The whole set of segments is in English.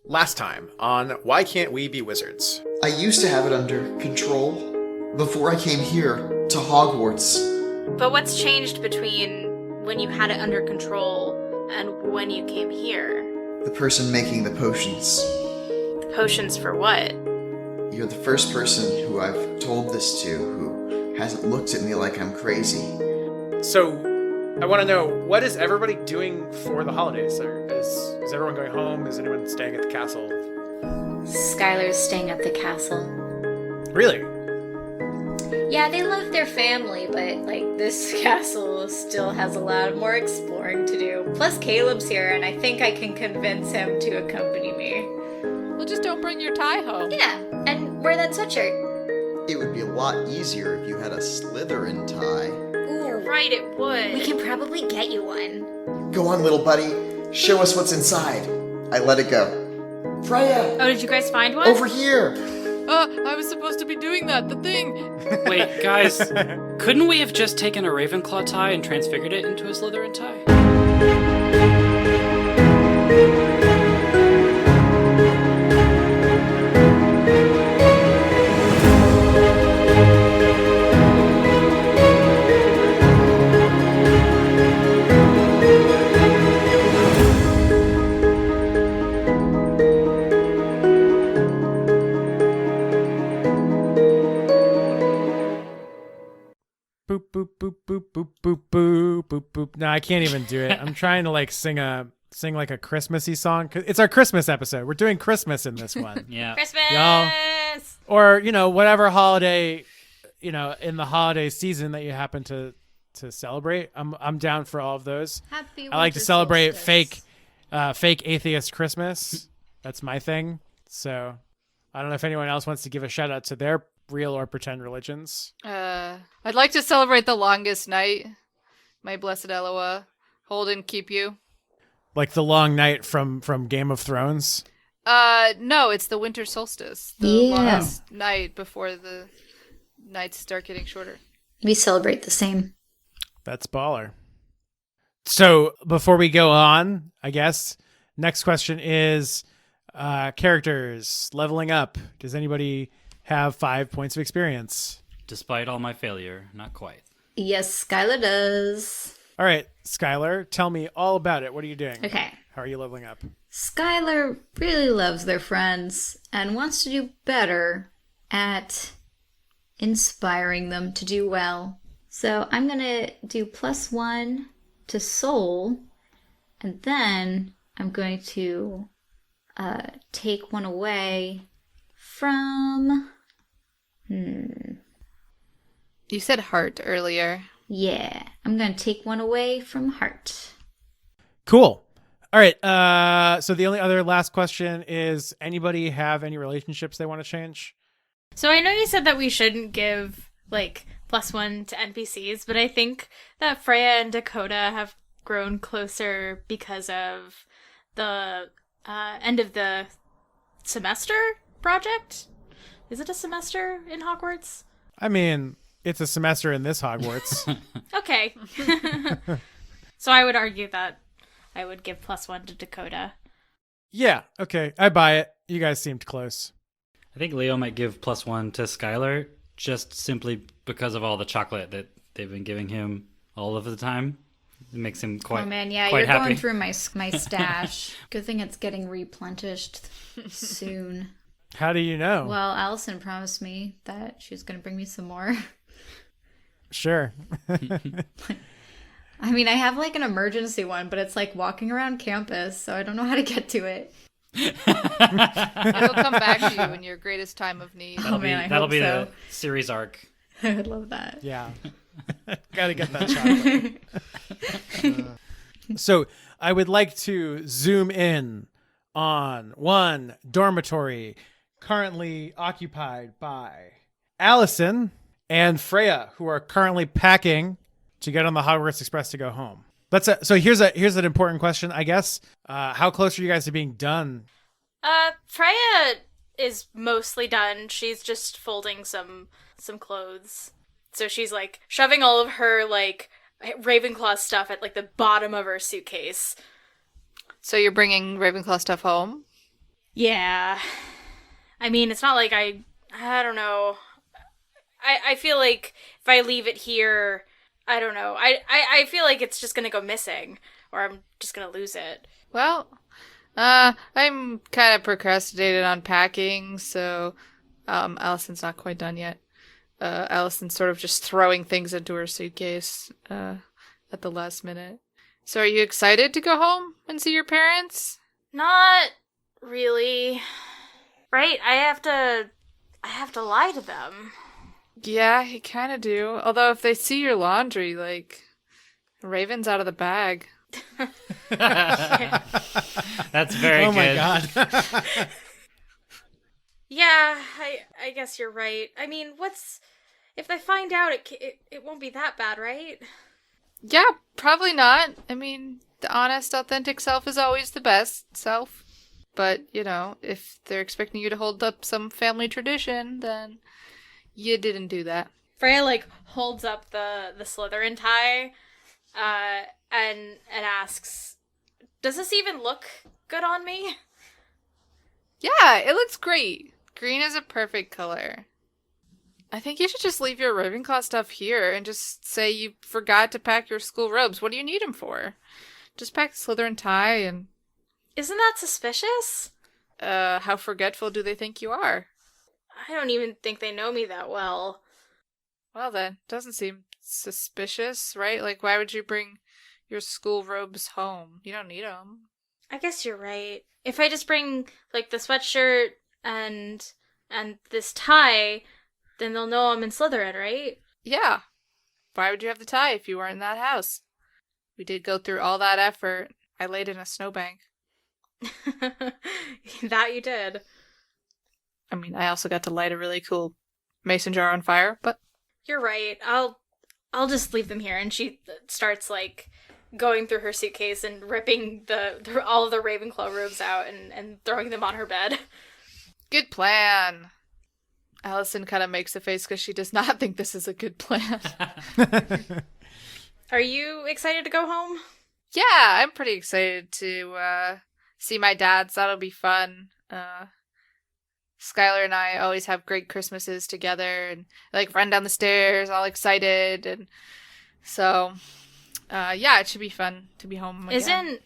Last time on Why Can't We Be Wizards? I used to have it under control before I came here to Hogwarts. But what's changed between when you had it under control and when you came here? The person making the potions. Potions for what? You're the first person who I've told this to who hasn't looked at me like I'm crazy. So, I want to know, what is everybody doing for the holidays? Is everyone going home? Is anyone staying at the castle? Skyler's staying at the castle. Really? Yeah, they love their family, but, this castle still has a lot more exploring to do. Plus, Caleb's here, and I think I can convince him to accompany me. Well, just don't bring your tie home. Yeah, and wear that sweatshirt. It would be a lot easier if you had a Slytherin tie. You're right, it would. We can probably get you one. Go on, little buddy. Show us what's inside. I let it go. Freya! Oh, did you guys find one? Over here! I was supposed to be doing that, the thing. Wait, guys, couldn't we have just taken a Ravenclaw tie and transfigured it into a Slytherin tie? Boop boop boop boop boop boop boop boop boop. No, I can't even do it. I'm trying to sing like a Christmassy song. It's our Christmas episode. We're doing Christmas in this one. Yeah. Christmas! Y'all. Or, whatever holiday, in the holiday season that you happen to celebrate. I'm down for all of those. Happy I like to winter celebrate solstice. fake atheist Christmas. That's my thing. So I don't know if anyone else wants to give a shout out to their real or pretend religions. I'd like to celebrate the longest night. My blessed Eloah, hold and keep you. Like the long night from Game of Thrones. No, it's the winter solstice. The Yeah. longest night before the nights start getting shorter. We celebrate the same. That's baller. So before we go on, I guess, next question is characters leveling up. Does anybody have 5 points of experience? Despite all my failure, not quite. Yes, Skyler does. All right, Skyler, tell me all about it. What are you doing? Okay. How are you leveling up? Skyler really loves their friends and wants to do better at inspiring them to do well. So I'm going to do +1 to soul, and then I'm going to take one away from... You said heart earlier. Yeah, I'm going to take one away from heart. Cool. All right, so the only other last question is, anybody have any relationships they want to change? So I know you said that we shouldn't give, +1 to NPCs, but I think that Freya and Dakota have grown closer because of the end of the semester project. Is it a semester in Hogwarts? I mean, it's a semester in this Hogwarts. Okay. So I would argue that I would give +1 to Dakota. Yeah, okay, I buy it. You guys seemed close. I think Leo might give +1 to Skyler, just simply because of all the chocolate that they've been giving him all of the time. It makes him quite Oh man, yeah, quite you're happy. going through my stash. Good thing it's getting replenished soon. How do you know? Well, Allison promised me that she was going to bring me some more. Sure. I mean, I have an emergency one, but it's walking around campus, so I don't know how to get to it. It'll come back to you in your greatest time of need. Oh man, I That'll hope be so. the series arc. I would love that. Yeah. Gotta get that chocolate. So I would like to zoom in on one dormitory currently occupied by Allison and Freya, who are currently packing to get on the Hogwarts Express to go home. So here's an important question, I guess. How close are you guys to being done? Freya is mostly done. She's just folding some clothes. So she's shoving all of her Ravenclaw stuff at the bottom of her suitcase. So you're bringing Ravenclaw stuff home? Yeah. I mean, it's not like I don't know. I feel like if I leave it here, I don't know. I feel like it's just gonna go missing, or I'm just gonna lose it. Well, I'm kind of procrastinated on packing, so Allison's not quite done yet. Allison's sort of just throwing things into her suitcase at the last minute. So are you excited to go home and see your parents? Not really. Right? I have to lie to them. Yeah, you kind of do. Although if they see your laundry, like, Raven's out of the bag. That's very Oh good. my god. Yeah, I guess you're right. I mean, if they find out, it won't be that bad, right? Yeah, probably not. I mean, the honest, authentic self is always the best self. But, you know, if they're expecting you to hold up some family tradition, then you didn't do that. Freya holds up the Slytherin tie, and asks, "Does this even look good on me?" Yeah, it looks great. Green is a perfect color. I think you should just leave your Ravenclaw stuff here and just say you forgot to pack your school robes. What do you need them for? Just pack the Slytherin tie and... Isn't that suspicious? How forgetful do they think you are? I don't even think they know me that well. Well then, doesn't seem suspicious, right? Like, why would you bring your school robes home? You don't need them. I guess you're right. If I just bring, the sweatshirt and this tie, then they'll know I'm in Slytherin, right? Yeah. Why would you have the tie if you weren't in that house? We did go through all that effort. I laid in a snowbank. That you did. I mean, I also got to light a really cool mason jar on fire, but... You're right. I'll just leave them here. And she starts, going through her suitcase and ripping all of the Ravenclaw robes out and throwing them on her bed. Good plan. Allison kind of makes a face because she does not think this is a good plan. Are you excited to go home? Yeah, I'm pretty excited to see my dads. That'll be fun. Skyler and I always have great Christmases together and run down the stairs all excited. And so, yeah, it should be fun to be home again.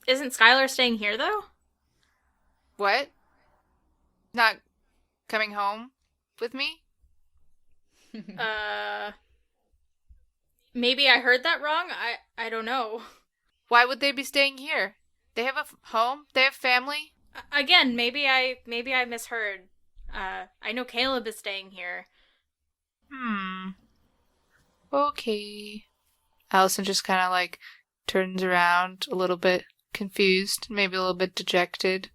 Isn't Skyler staying here, though? What? Not coming home with me? Maybe I heard that wrong. I don't know. Why would they be staying here? They have a home. They have family. Again, maybe I misheard. I know Caleb is staying here. Okay. Allison just kind of turns around a little bit confused, maybe a little bit dejected.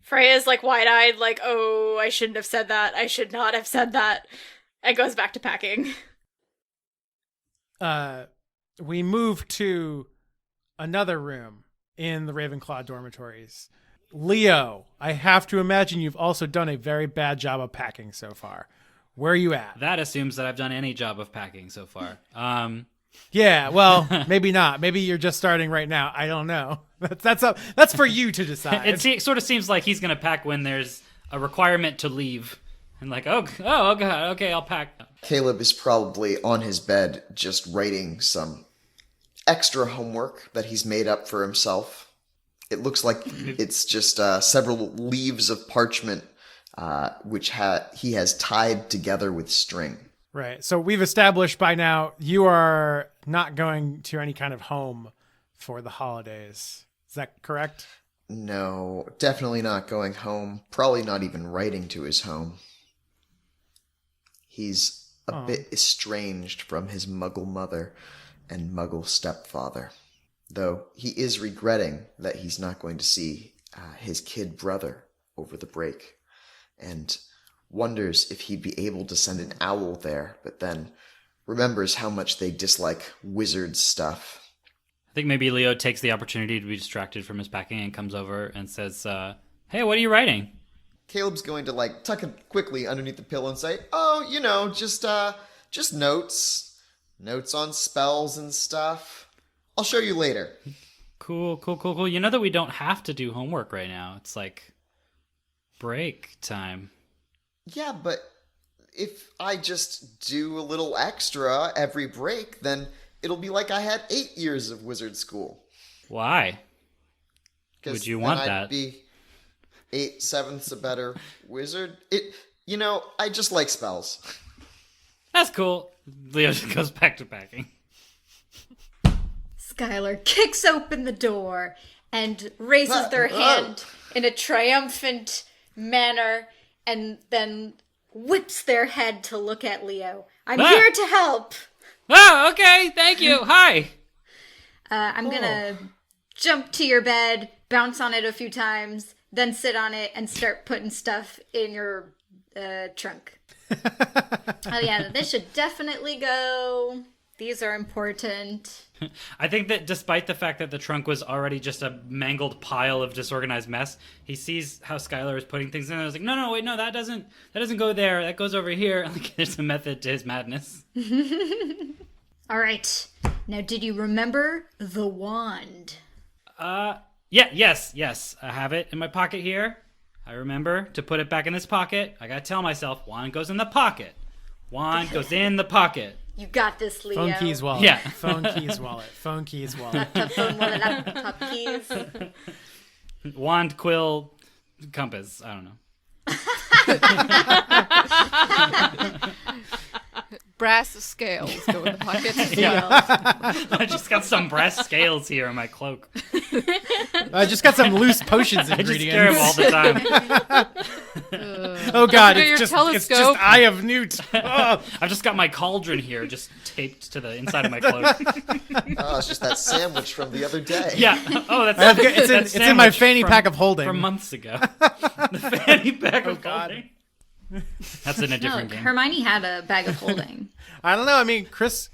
Freya's wide-eyed, oh, I shouldn't have said that. I should not have said that. And goes back to packing. We move to another room in the Ravenclaw dormitories. Leo, I have to imagine you've also done a very bad job of packing so far. Where are you at? That assumes that I've done any job of packing so far. Yeah, well, maybe not. Maybe you're just starting right now. I don't know. That's for you to decide. It sort of seems like he's going to pack when there's a requirement to leave. And oh god, okay, I'll pack. Caleb is probably on his bed just writing some extra homework that he's made up for himself. It looks like it's just several leaves of parchment which he has tied together with string. Right. So we've established by now you are not going to any kind of home for the holidays. Is that correct? No, definitely not going home. Probably not even writing to his home. He's a bit estranged from his muggle mother and muggle stepfather. Though he is regretting that he's not going to see his kid brother over the break. And wonders if he'd be able to send an owl there, but then remembers how much they dislike wizard stuff. I think maybe Leo takes the opportunity to be distracted from his packing and comes over and says, hey, what are you writing? Caleb's going to tuck it quickly underneath the pillow and say, oh, just notes. Notes on spells and stuff. I'll show you later. Cool. You know that we don't have to do homework right now. It's break time. Yeah, but if I just do a little extra every break, then it'll be like I had 8 years of wizard school. Why? 'Cause Would you then want I'd that? be 8/7 a better wizard. I just like spells. That's cool. Leo just goes back to packing. Skylar kicks open the door and raises their hand in a triumphant manner and then whips their head to look at Leo. I'm here to help. Oh, okay. Thank you. Hi. I'm gonna jump to your bed, bounce on it a few times, then sit on it and start putting stuff in your trunk. Oh yeah, this should definitely go. These are important. I think that despite the fact that the trunk was already just a mangled pile of disorganized mess, he sees how Skylar is putting things in and I was like, no, wait, no, that doesn't go there. That goes over here. Like, there's a method to his madness. All right. Now, did you remember the wand? Yes. I have it in my pocket here. I remember to put it back in this pocket. I gotta tell myself, wand goes in the pocket. Wand goes in the pocket. You got this, Leo. Phone keys wallet. Yeah. Phone keys wallet. Phone keys wallet. Laptop, phone wallet, laptop keys. Wand, quill, compass. I don't know. Brass scales go in the pockets. I just got some brass scales here in my cloak. I just got some loose potions I just ingredients. carry them all the time. Oh God, Look at your it's just telescope. Eye of Newt. Oh. I've just got my cauldron here, just taped to the inside of my cloak. Oh, it's just that sandwich from the other day. Yeah. Oh, that's It's in my fanny pack of holding. from months ago. The fanny pack of God. holding. That's in a No, different game. Hermione had a bag of holding. I don't know. I mean, Christmas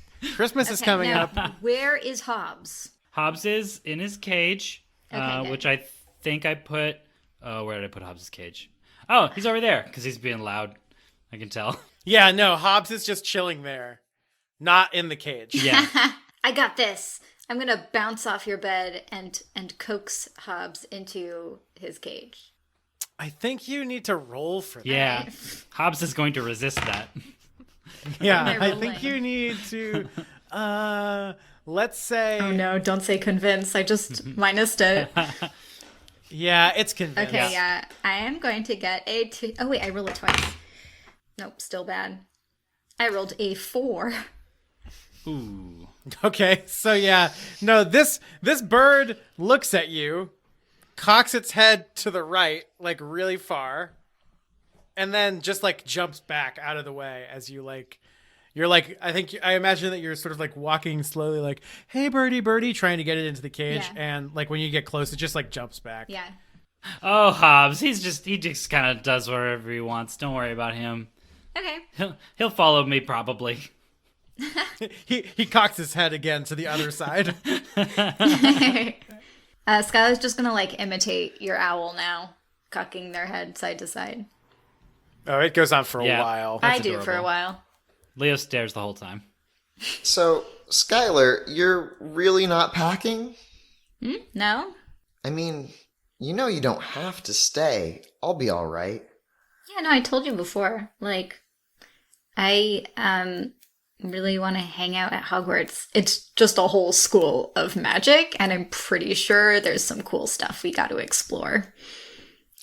is coming now, up. Where is Hobbs? Hobbs is in his cage, Okay, good. which I think I put. Oh, where did I put Hobbs' cage? Oh, he's over there because he's being loud. I can tell. Yeah, no, Hobbs is just chilling there, not in the cage. Yeah. I got this. I'm gonna bounce off your bed and coax Hobbs into his cage. I think you need to roll for that. Yeah. Right. Hobbs is going to resist that. Yeah, Am I I rolling? think you need to. Let's say. Oh no, don't say convince. I just minused it. Yeah, it's convinced. Okay, yeah. I am going to get a 2. Oh wait, I rolled it twice. Nope, still bad. I rolled a 4. Ooh. Okay, so yeah, no, this bird looks at you, cocks its head to the right, like really far, and then just like jumps back out of the way as you like. You're like, I imagine that you're sort of like walking slowly, like, hey, birdie, trying to get it into the cage. Yeah. And like when you get close, it just like jumps back. Yeah. Oh, Hobbs. He just kind of does whatever he wants. Don't worry about him. Okay. He'll follow me probably. He cocks his head again to the other side. Skylar's just gonna like imitate your owl now, cocking their head side to side. Oh, it goes on for a Yeah. while. I That's do for a adorable. while. Leo stares the whole time. So, Skylar, you're really not packing? No? I mean, you know you don't have to stay. I'll be all right. Yeah, no, I told you before. Like, I really want to hang out at Hogwarts. It's just a whole school of magic, and I'm pretty sure there's some cool stuff we got to explore.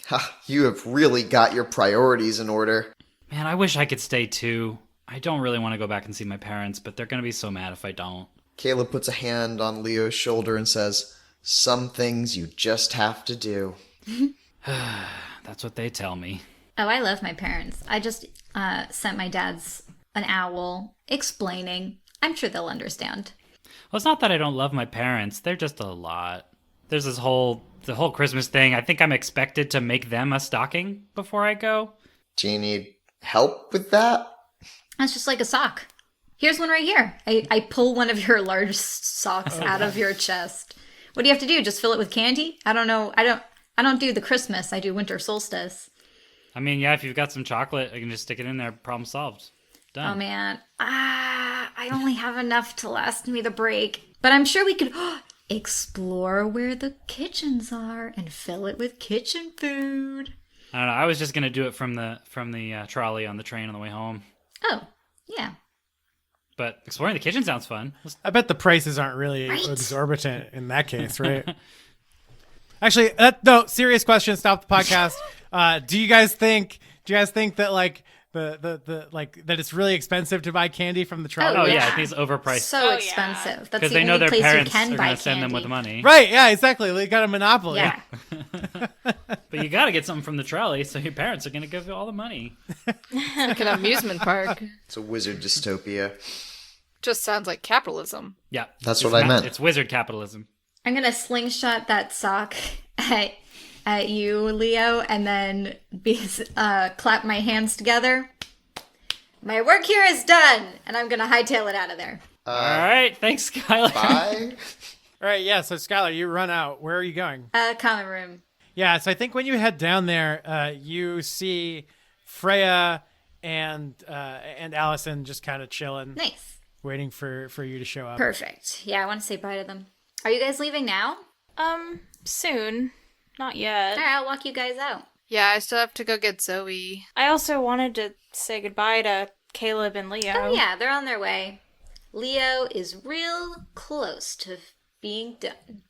Ha, you have really got your priorities in order. Man, I wish I could stay too. I don't really want to go back and see my parents, but they're going to be so mad if I don't. Caleb puts a hand on Leo's shoulder and says, "Some things you just have to do." That's what they tell me. Oh, I love my parents. I just sent my dad's an owl explaining. I'm sure they'll understand. Well, it's not that I don't love my parents. They're just a lot. There's the whole Christmas thing. I think I'm expected to make them a stocking before I go. Do you need help with that? That's just like a sock. Here's one right here. I pull one of your large socks out of your chest. What do you have to do? Just fill it with candy? I don't know. I don't do the Christmas. I do winter solstice. I mean, yeah, if you've got some chocolate, I can just stick it in there. Problem solved. Done. Oh man. I only have enough to last me the break. But I'm sure we could explore where the kitchens are and fill it with kitchen food. I don't know. I was just gonna do it from the trolley on the train on the way home. Oh, yeah. But exploring the kitchen sounds fun. I bet the prices aren't really Right. exorbitant in that case, right? Actually, no. Serious question. Stop the podcast. Do you guys think that like the like that it's really expensive to buy candy from the trolley? Oh yeah. yeah, I think it's overpriced So Oh, yeah. expensive. That's because the they know only their place parents you are can buy gonna send them candy. with the money. Right. Yeah. Exactly. They got a monopoly. Yeah. But you got to get something from the trolley, so your parents are gonna give you all the money. Like an amusement park. It's a wizard dystopia. Just sounds like capitalism. Yeah, That's it's what I meant. It's wizard capitalism. I'm gonna slingshot that sock at you, Leo, and then clap my hands together. My work here is done, and I'm gonna hightail it out of there. All right, thanks, Skyler. Bye. All right. Yeah. So Skylar, you run out. Where are you going? Common room. Yeah. So I think when you head down there, you see Freya and Allison just kind of chilling, Nice. waiting for you to show up. Perfect. Yeah, I want to say bye to them. Are you guys leaving now? Soon. Not yet. All right, I'll walk you guys out. Yeah, I still have to go get Zoe. I also wanted to say goodbye to Caleb and Leo. Oh yeah, they're on their way. Leo is real close to being done.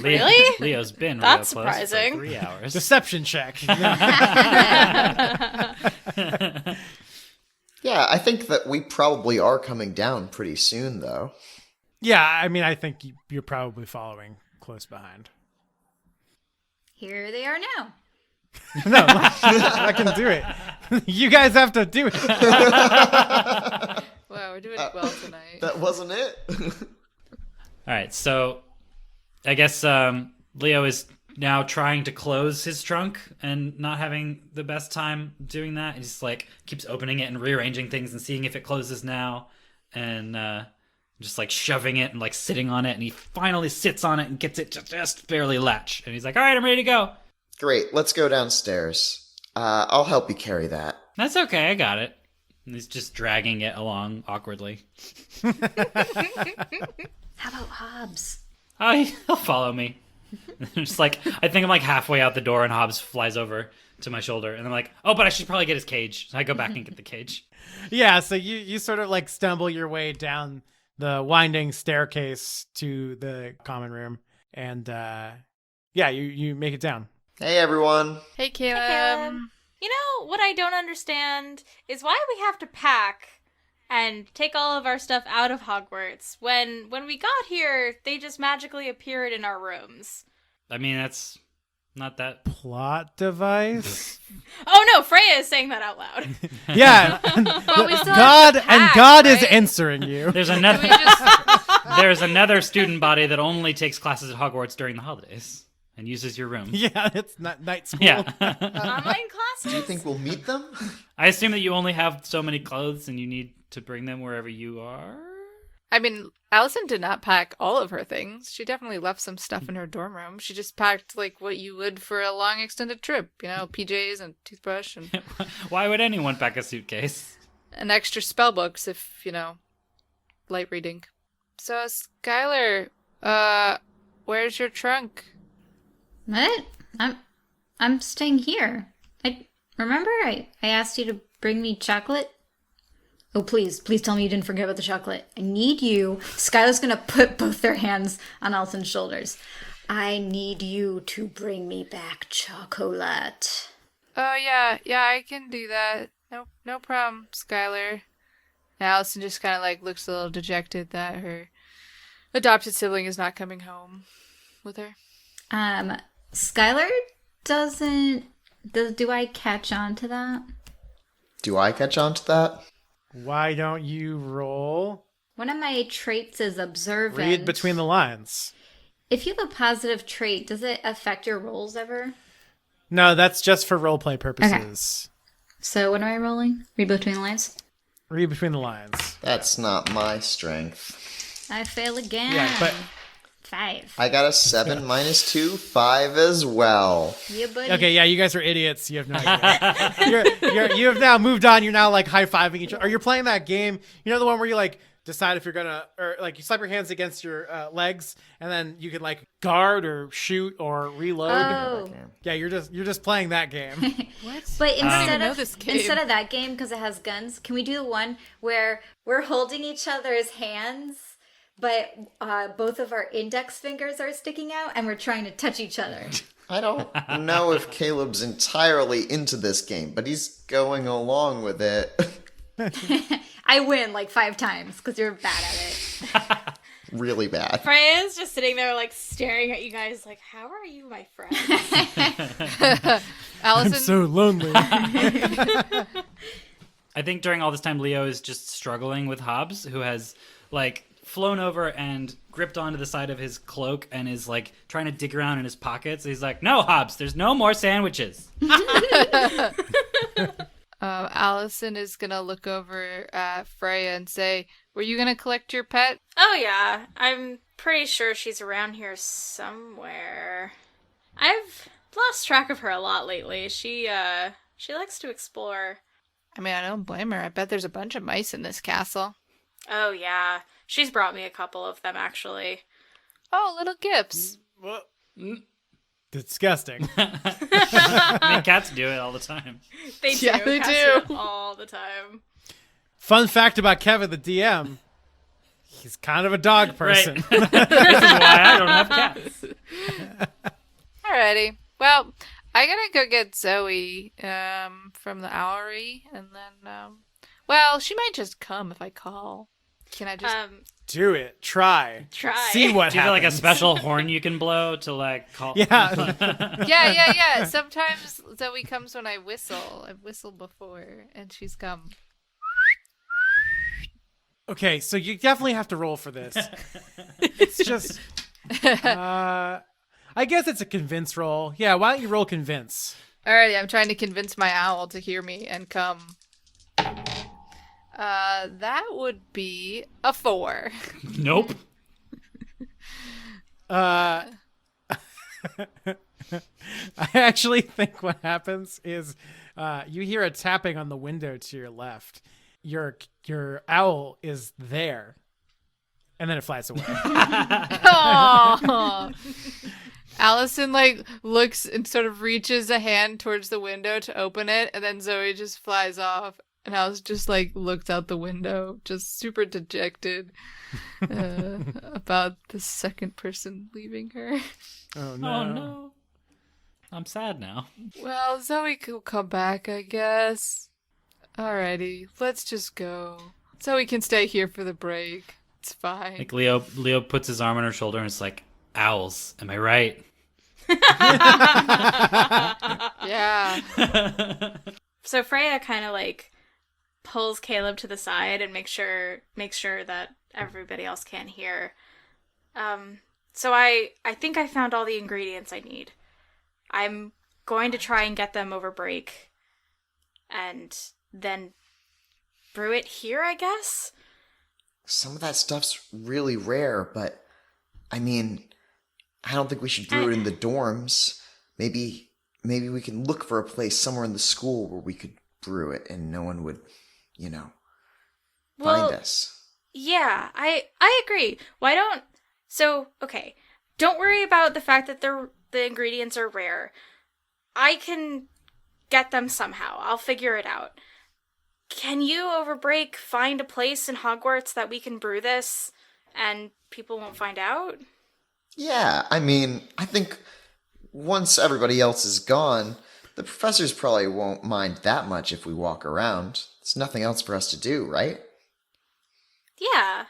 Really? Leo's been That's real close for surprising. 3 hours. Deception check. Yeah, I think that we probably are coming down pretty soon, though. Yeah. I mean, I think you're probably following close behind. Here they are now. No, I can do it. You guys have to do it. Wow, we're doing well tonight. That wasn't it. All right, so I guess Leo is now trying to close his trunk and not having the best time doing that. He just like keeps opening it and rearranging things and seeing if it closes now, and just like shoving it and like sitting on it. And he finally sits on it and gets it to just barely latch. And he's like, "All right, I'm ready to go." Great, let's go downstairs. I'll help you carry that. That's okay, I got it. And he's just dragging it along awkwardly. How about Hobbs? Oh, he'll follow me. Just like I think I'm like halfway out the door, and Hobbs flies over to my shoulder, and I'm like, "Oh, but I should probably get his cage." So I go back and get the cage. Yeah. So you sort of like stumble your way down the winding staircase to the common room, and yeah, you make it down. Hey, everyone. Hey, Caleb. Caleb. You know, what I don't understand is why we have to pack and take all of our stuff out of Hogwarts when we got here, they just magically appeared in our rooms. I mean, that's not that. Plot device. Oh no, Freya is saying that out loud. Yeah. But we still God have to and pack, God is right? answering you. There's We another. just There's another student body that only takes classes at Hogwarts during the holidays and uses your room. Yeah, it's not night school. Yeah. Online classes? Do you think we'll meet them? I assume that you only have so many clothes and you need to bring them wherever you are. I mean, Allison did not pack all of her things. She definitely left some stuff in her dorm room. She just packed like what you would for a long extended trip, you know, PJs and toothbrush and Why would anyone pack a suitcase? an extra spell books if, you know, light reading. So, Skyler, where's your trunk? What? I'm staying here. I asked you to bring me chocolate. Oh, please tell me you didn't forget about the chocolate. I need you. Skylar's gonna put both their hands on Allison's shoulders. I need you to bring me back chocolate. Oh, yeah, I can do that. No problem, Skylar. And Allison just kind of like looks a little dejected that her adopted sibling is not coming home with her. Skylar doesn't. Do I catch on to that? Do I catch on to that? Why don't you roll? One of my traits is observant. Read between the lines. If you have a positive trait, does it affect your rolls ever? No, that's just for roleplay purposes. So what am I rolling? Read between the lines? Read between the lines. That's not my strength. I fail again. Yeah, but 5. I got a 7 minus 2, 5 as well. Yeah, buddy. okay, yeah, you guys are idiots. You have no idea. You have now moved on. You're now like high-fiving each other. Or you're playing that game. You know the one where you like decide if you're gonna, or like you slap your hands against your legs, and then you can like guard or shoot or reload. Oh. Yeah, you're just playing that game. What? But I don't even instead know of this game. instead of that game, because it has guns, can we do the one where we're holding each other's hands, but both of our index fingers are sticking out, and we're trying to touch each other? I don't know if Caleb's entirely into this game, but he's going along with it. I win like 5 times because you're bad at it. Really bad. Freya's just sitting there, like, staring at you guys, like, how are you my friend? Allison, I'm so lonely. I think during all this time, Leo is just struggling with Hobbs, who has like flown over and gripped onto the side of his cloak and is like trying to dig around in his pockets. He's like, "No, Hobbs, there's no more sandwiches." Allison is gonna look over at Freya and say, "Were you gonna collect your pet?" Oh, yeah. I'm pretty sure she's around here somewhere. I've lost track of her a lot lately. She likes to explore. I mean, I don't blame her. I bet there's a bunch of mice in this castle. Oh, yeah. She's brought me a couple of them, actually. Oh, little gifts. Well, disgusting. I mean, cats do it all the time. They do. Yeah, they Cats do. it all the time. Fun fact about Kevin, the DM. He's kind of a dog person. Right. This is why I don't have cats. Alrighty. Well, I gotta go get Zoe from the Owlery, and then, well, she might just come if I call. Can I just... Do it. Try. Try. See what Do you have happens. like a special horn you can blow to like call? Yeah. Yeah. Sometimes Zoe comes when I whistle. I've whistled before, and she's come. Okay, so you definitely have to roll for this. It's just... I guess it's a convince roll. Yeah, why don't you roll convince? Alrighty, I'm trying to convince my owl to hear me and come. That would be a 4. Nope. I actually think what happens is you hear a tapping on the window to your left. Your owl is there, and then it flies away. Aww. Allison like looks and sort of reaches a hand towards the window to open it, and then Zoe just flies off. And Alice just like looked out the window, just super dejected about the second person leaving her. Oh no! Oh no. I'm sad now. Well, Zoe will come back, I guess. Alrighty, let's just go. Zoe can stay here for the break. It's fine. Like Leo puts his arm on her shoulder and it's like, owls, am I right? Yeah. So Freya kind of like pulls Caleb to the side and makes sure that everybody else can hear. So I think I found all the ingredients I need. I'm going to try and get them over break, and then brew it here, I guess. Some of that stuff's really rare, but I mean, I don't think we should brew it in the dorms. Maybe we can look for a place somewhere in the school where we could brew it and no one would, find us. Yeah, I agree. Okay, don't worry about the fact that the ingredients are rare. I can get them somehow. I'll figure it out. Can you, over break, find a place in Hogwarts that we can brew this and people won't find out? Yeah, I mean, I think once everybody else is gone, the professors probably won't mind that much if we walk around. There's nothing else for us to do, right? Yeah.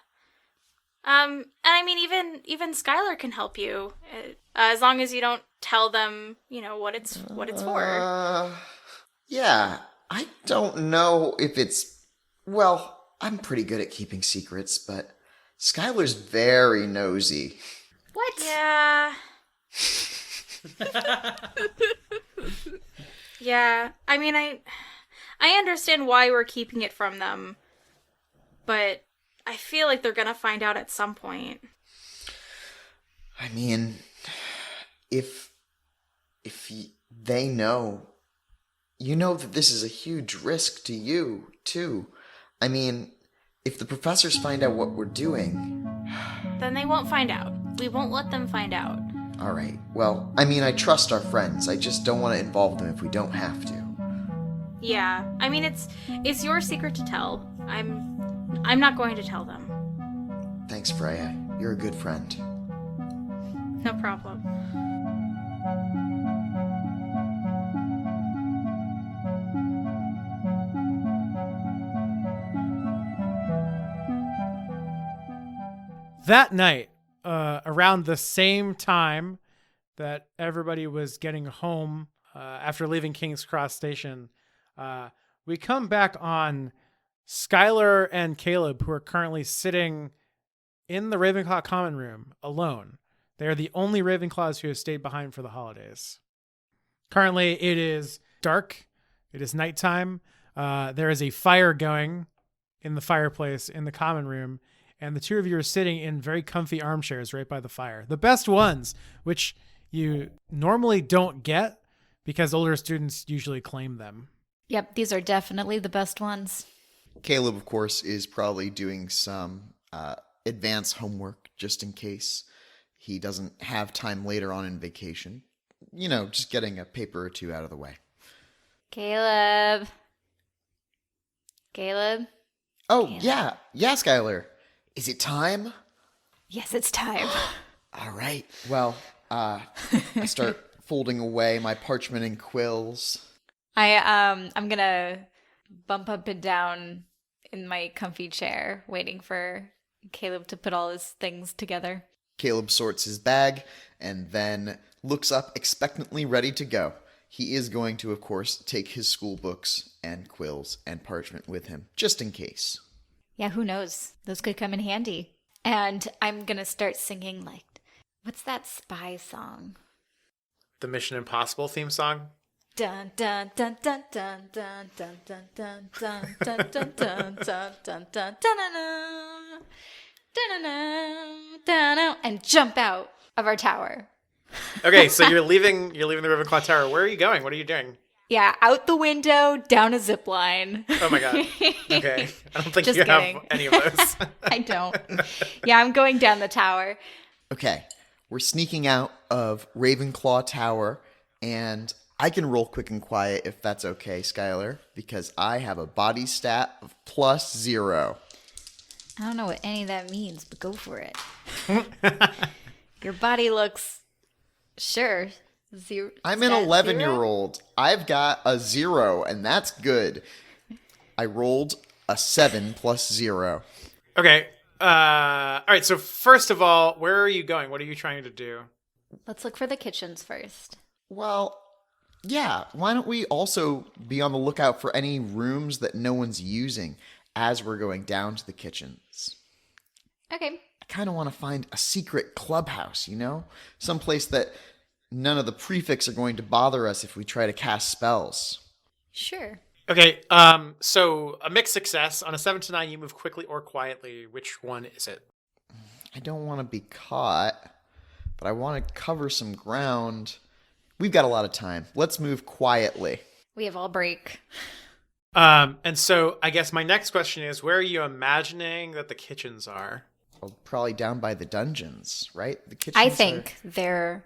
And I mean, even Skyler can help you, as long as you don't tell them, what it's for. Yeah, I don't know if it's... Well, I'm pretty good at keeping secrets, but Skylar's very nosy. What? Yeah. Yeah, I mean, I understand why we're keeping it from them, but I feel like they're gonna find out at some point. I mean, if they know, that this is a huge risk to you, too. I mean, If the professors find out what we're doing... Then they won't find out. We won't let them find out. All right. Well, I mean, I trust our friends. I just don't want to involve them if we don't have to. Yeah, I mean, it's your secret to tell. I'm not going to tell them. Thanks, Freya. You're a good friend. No problem. That night, around the same time that everybody was getting home after leaving King's Cross Station, we come back on Skyler and Caleb, who are currently sitting in the Ravenclaw common room alone. They are the only Ravenclaws who have stayed behind for the holidays. Currently, it is dark. It is nighttime. There is a fire going in the fireplace in the common room, and the two of you are sitting in very comfy armchairs right by the fire. The best ones, which you normally don't get because older students usually claim them. Yep, these are definitely the best ones. Caleb, of course, is probably doing some advanced homework just in case he doesn't have time later on in vacation. You know, just getting a paper or two out of the way. Caleb. Caleb? Oh, Caleb. yeah, Skyler. Is it time? Yes, it's time. All right. Well, I start folding away my parchment and quills. I'm gonna bump up and down in my comfy chair, waiting for Caleb to put all his things together. Caleb sorts his bag and then looks up expectantly ready to go. He is going to, of course, take his school books and quills and parchment with him, just in case. Yeah, who knows? Those could come in handy. And I'm gonna start singing, like, what's that spy song? The Mission Impossible theme song? Dun dun dun dun dun dun dun dun dun dun dun dun dun dun dun dun dun, and jump out of our tower. Okay, so you're leaving the Ravenclaw Tower. Where are you going? What are you doing? Yeah, out the window, down a zip line. Oh my god. Okay. I don't think Just you kidding. have any of those. I don't. Yeah, I'm going down the tower. Okay, we're sneaking out of Ravenclaw Tower, and I can roll quick and quiet if that's okay, Skyler, because I have a body stat of +0. I don't know what any of that means, but go for it. Your body looks... Sure. Zero. I'm an stat 11-year-old. I've got a 0, and that's good. I rolled a 7 +0. Okay. All right, so first of all, where are you going? What are you trying to do? Let's look for the kitchens first. Well, yeah, why don't we also be on the lookout for any rooms that no one's using as we're going down to the kitchens? Okay. I kind of want to find a secret clubhouse, you know? Someplace that none of the prefects are going to bother us if we try to cast spells. Sure. Okay, so a mixed success. On a 7 to 9, you move quickly or quietly. Which one is it? I don't want to be caught, but I want to cover some ground. We've got a lot of time. Let's move quietly. We have all break. And so I guess my next question is, where are you imagining that the kitchens are? Well, probably down by the dungeons, right? The kitchens I think they're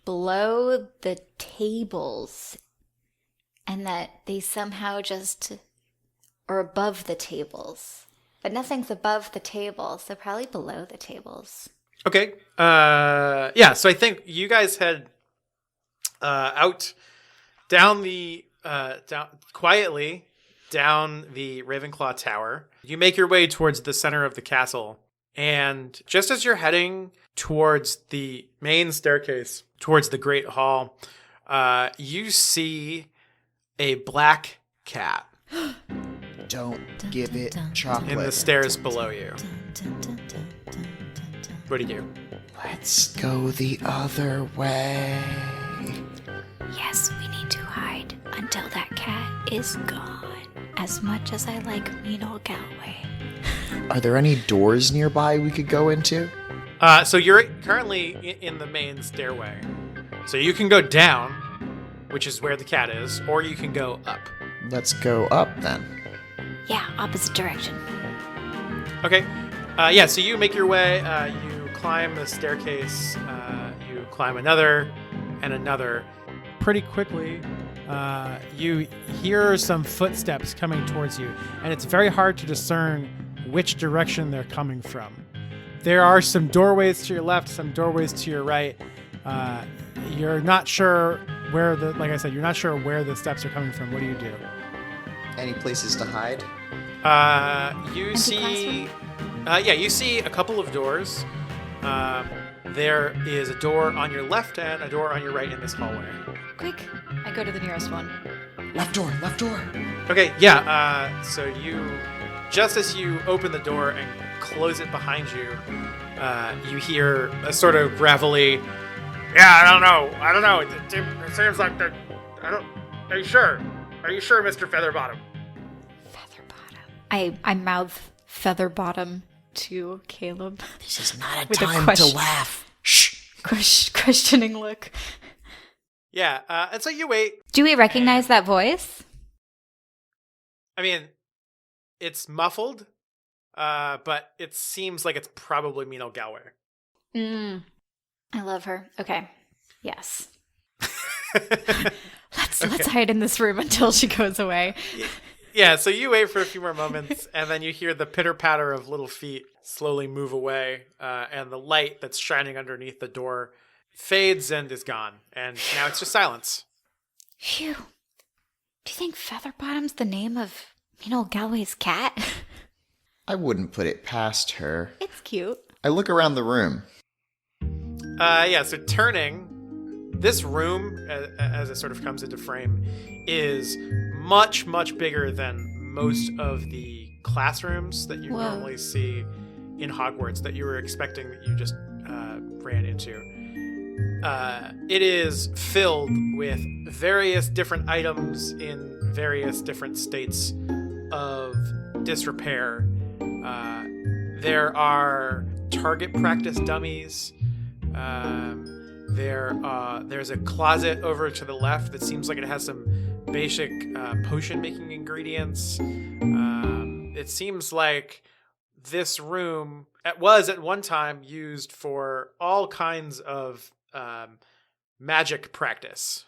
below the tables, and that they somehow just are above the tables. But nothing's above the tables. They're probably below the tables. Okay. Yeah, so I think you guys head out down the quietly down the Ravenclaw Tower. You make your way towards the center of the castle, and just as you're heading towards the main staircase, towards the Great Hall, you see a black cat Don't give it chocolate. in the stairs below you. What do you do? Let's go the other way. Yes, we need to hide until that cat is gone. As much as I like mean old Galloway. Are there any doors nearby we could go into? So you're currently in the main stairway. So you can go down, which is where the cat is, or you can go up. Let's go up then. Yeah, opposite direction. Okay. Yeah, so you make your way, you climb the staircase, you climb another and another. Pretty quickly, you hear some footsteps coming towards you, and it's very hard to discern which direction they're coming from. There are some doorways to your left, some doorways to your right. You're not sure where like I said, you're not sure where the steps are coming from. What do you do? Any places to hide? You see, you see a couple of doors. There is a door on your left and a door on your right in this hallway. Quick, I go to the nearest one. Left door, left door. Okay, yeah, so you, just as you open the door and close it behind you, you hear a sort of gravelly, yeah, I don't know, it seems like they're, are you sure, Mr. Featherbottom? Featherbottom. I mouth Featherbottom to Caleb. This is not a With a time to question. laugh. Shh. Questioning look. Yeah, and so you wait. Do we recognize that voice? I mean, it's muffled, but it seems like it's probably Minal Galway. I love her. Okay. Yes. Let's hide in this room until she goes away. Yeah, so you wait for a few more moments, and then you hear the pitter-patter of little feet slowly move away, and the light that's shining underneath the door fades and is gone, and now it's just silence. Phew. Do you think Featherbottom's the name of Minal Galway's cat? I wouldn't put it past her. It's cute. I look around the room. Yeah, so turning, this room, as it sort of comes into frame, is much, much bigger than most of the classrooms that you normally see in Hogwarts that you were expecting that you just ran into. It is filled with various different items in various different states of disrepair. There are target practice dummies. There's a closet over to the left that seems like it has some basic potion making ingredients. It seems like this room was at one time used for all kinds of magic practice.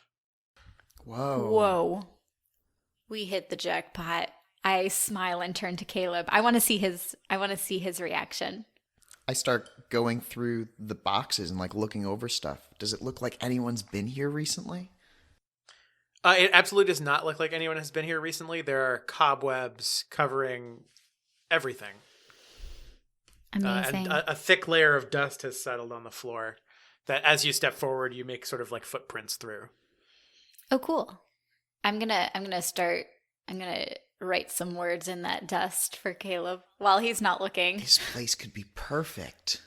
Whoa. We hit the jackpot. I smile and turn to Caleb. I want to see his reaction. I start going through the boxes and like looking over stuff. Does it look like anyone's been here recently? It absolutely does not look like anyone has been here recently. There are cobwebs covering everything. Amazing. And a thick layer of dust has settled on the floor that as you step forward, you make sort of like footprints through. Oh, cool. I'm gonna write some words in that dust for Caleb while he's not looking. This place could be perfect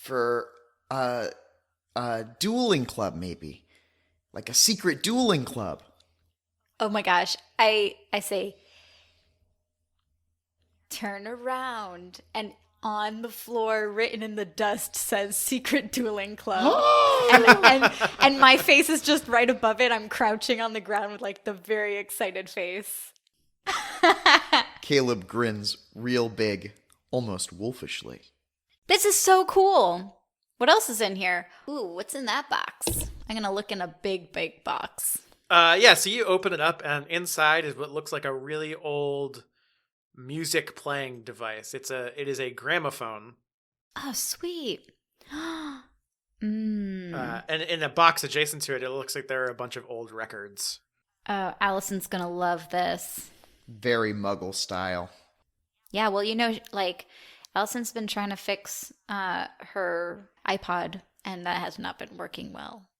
for a dueling club, maybe. Like a secret dueling club. Oh my gosh. I say, turn around, and on the floor, written in the dust, says Secret Dueling Club. and my face is just right above it. I'm crouching on the ground with like the very excited face. Caleb grins real big, almost wolfishly. This is so cool. What else is in here? Ooh, what's in that box? I'm gonna look in a big box. Yeah, so you open it up, and inside is what looks like a really old music playing device. It is a gramophone. Oh, sweet. And in a box adjacent to it, it looks like there are a bunch of old records. Oh, Allison's gonna love this. Very Muggle style. Yeah, well, like, Allison's been trying to fix her iPod, and that has not been working well.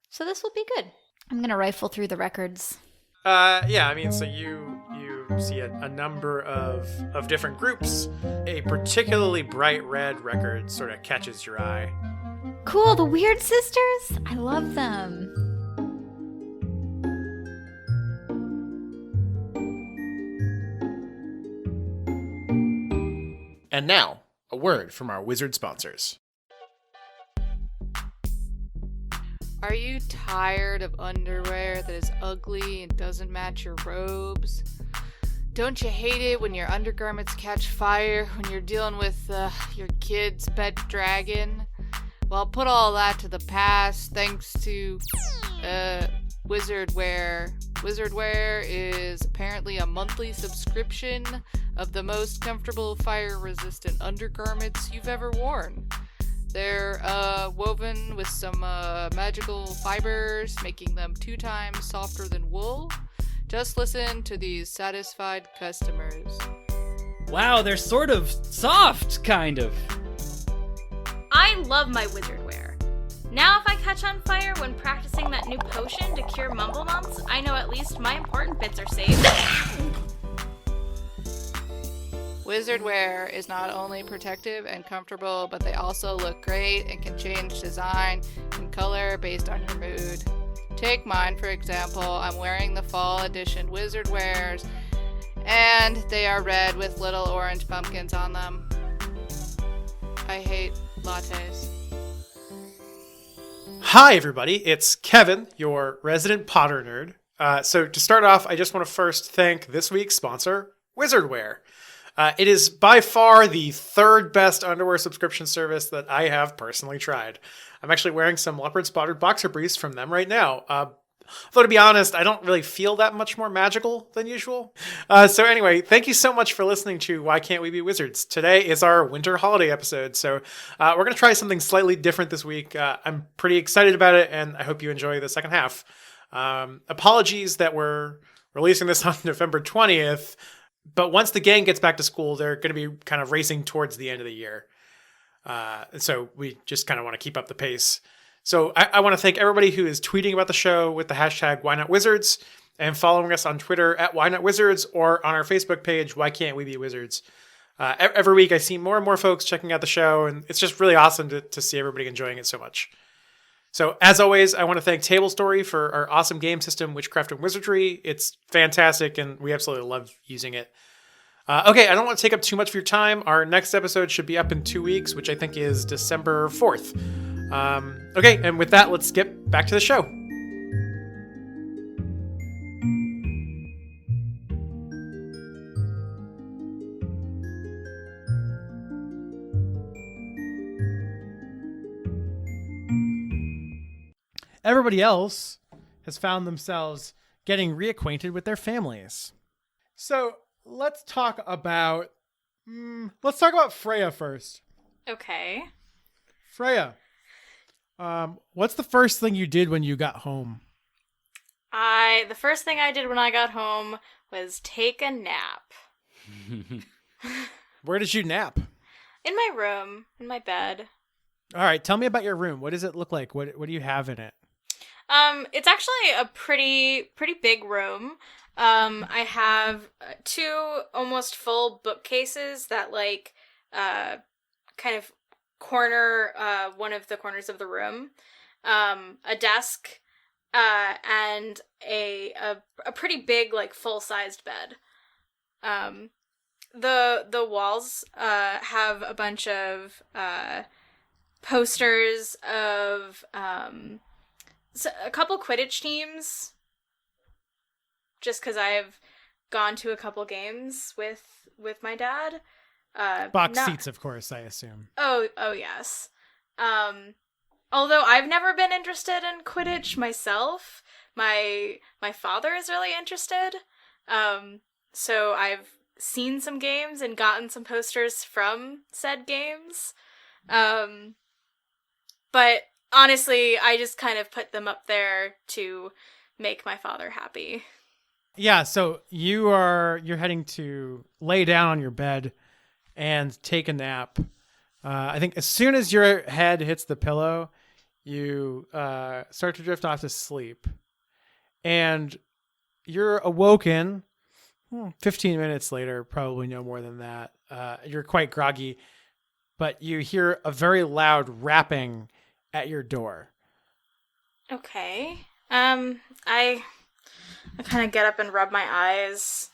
So this will be good. I'm gonna rifle through the records. Yeah, I mean, so you see a number of different groups. A particularly bright red record sort of catches your eye. Cool, the Weird Sisters? I love them. And now, a word from our wizard sponsors. Are you tired of underwear that is ugly and doesn't match your robes? Don't you hate it when your undergarments catch fire, when you're dealing with your kid's pet dragon? Well, put all that to the past thanks to Wizardwear. Wizardwear is apparently a monthly subscription of the most comfortable fire-resistant undergarments you've ever worn. They're woven with some magical fibers, making them 2 times softer than wool. Just listen to these satisfied customers. Wow, they're sort of soft, kind of. I love my wizard wear. Now if I catch on fire when practicing that new potion to cure mumble mumps, I know at least my important bits are safe. Wizardwear is not only protective and comfortable, but they also look great and can change design and color based on your mood. Take mine, for example. I'm wearing the fall edition Wizardwears, and they are red with little orange pumpkins on them. I hate lattes. Hi, everybody. It's Kevin, your resident Potter nerd. So to start off, I just want to first thank this week's sponsor, Wizardwear. It is by far the 3rd best underwear subscription service that I have personally tried. I'm actually wearing some leopard-spotted boxer briefs from them right now. Though to be honest, I don't really feel that much more magical than usual. So anyway, thank you so much for listening to Why Can't We Be Wizards? Today is our winter holiday episode, so we're going to try something slightly different this week. I'm pretty excited about it, and I hope you enjoy the second half. Apologies that we're releasing this on November 20th, but once the gang gets back to school, they're going to be kind of racing towards the end of the year. So we just kind of want to keep up the pace. So I want to thank everybody who is tweeting about the show with the hashtag #WhyNotWizards and following us on Twitter at @WhyNotWizards or on our Facebook page, Why Can't We Be Wizards? Every week I see more and more folks checking out the show, and it's just really awesome to see everybody enjoying it so much. So as always, I want to thank Tablestory for our awesome game system, Witchcraft and Wizardry. It's fantastic, and we absolutely love using it. Okay, I don't want to take up too much of your time. Our next episode should be up in 2 weeks, which I think is December 4th. Okay, and with that, let's get back to the show. Everybody else has found themselves getting reacquainted with their families. So let's talk about Freya first. Okay. Freya, what's the first thing you did when you got home? The first thing I did when I got home was take a nap. Where did you nap? In my room, in my bed. All right, tell me about your room. What does it look like? What do you have in it? It's actually a pretty big room. I have 2 almost full bookcases that kind of corner one of the corners of the room. A desk, and a pretty big full-sized bed. The walls have a bunch of posters of a couple Quidditch teams, just because I've gone to a couple games with my dad. Box seats, of course, I assume. Oh yes. Although I've never been interested in Quidditch myself, my father is really interested. So I've seen some games and gotten some posters from said games. But honestly, I just kind of put them up there to make my father happy. Yeah, so you're heading to lay down on your bed and take a nap. I think as soon as your head hits the pillow, you start to drift off to sleep. And you're awoken 15 minutes later, probably no more than that. You're quite groggy, but you hear a very loud rapping at your door. Okay. I kind of get up and rub my eyes.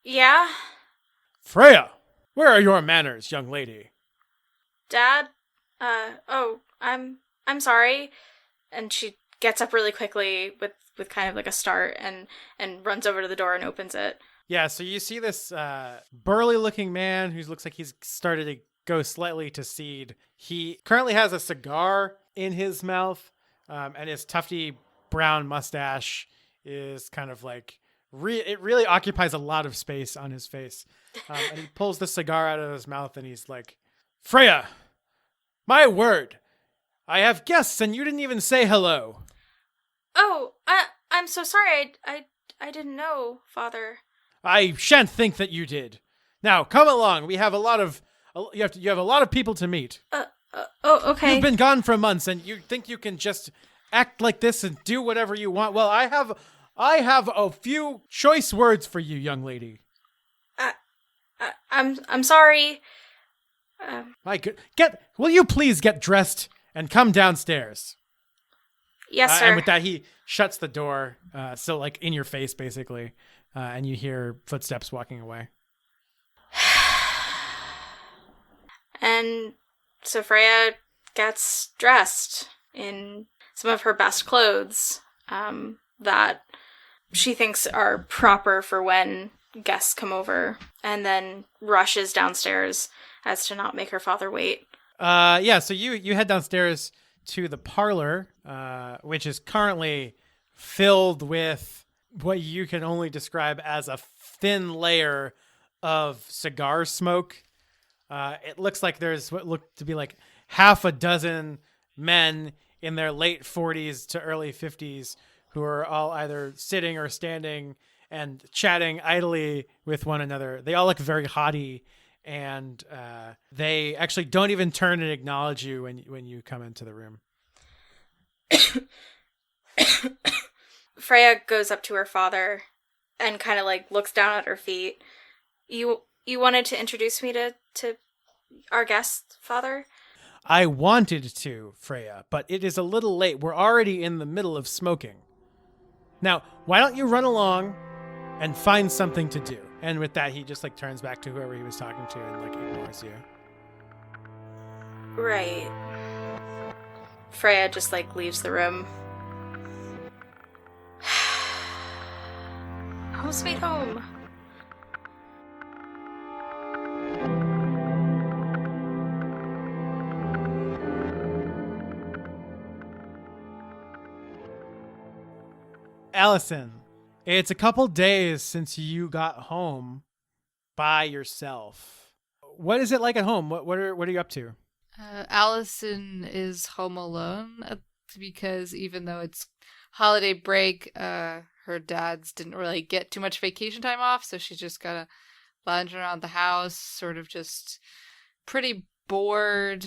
Yeah? Freya, where are your manners, young lady? Dad? I'm sorry. And she gets up really quickly with kind of like a start and runs over to the door and opens it. Yeah, so you see this burly looking man who looks like he's started to go slightly to seed. He currently has a cigar in his mouth, and his tufty brown mustache is kind of like, it really occupies a lot of space on his face. And he pulls the cigar out of his mouth and he's like, Freya, my word, I have guests and you didn't even say hello. Oh, I'm so sorry. I didn't know, Father. I shan't think that you did. Now, come along. We have you have a lot of people to meet. Oh, okay. You've been gone for months, and you think you can just act like this and do whatever you want. Well, I have a few choice words for you, young lady. I'm sorry. My good, will you please get dressed and come downstairs? Yes, sir. And with that, he shuts the door, so like in your face, basically, and you hear footsteps walking away. And so Freya gets dressed in some of her best clothes that she thinks are proper for when guests come over, and then rushes downstairs as to not make her father wait. Yeah, so you head downstairs to the parlor, which is currently filled with what you can only describe as a thin layer of cigar smoke. It looks like there's what looked to be like half a dozen men in their late 40s to early 50s who are all either sitting or standing and chatting idly with one another. They all look very haughty, and they actually don't even turn and acknowledge you when you come into the room. Freya goes up to her father and kind of like looks down at her feet. You wanted to introduce me to our guest, Father? I wanted to, Freya, but it is a little late. We're already in the middle of smoking. Now, why don't you run along and find something to do? And with that, he just like turns back to whoever he was talking to and like ignores you. Right. Freya just like leaves the room. Home sweet home. Allison, it's a couple days since you got home by yourself. What is it like at home? What are you up to? Allison is home alone because even though it's holiday break, her dads didn't really get too much vacation time off, so she's just gotta lounge around the house, sort of just pretty bored,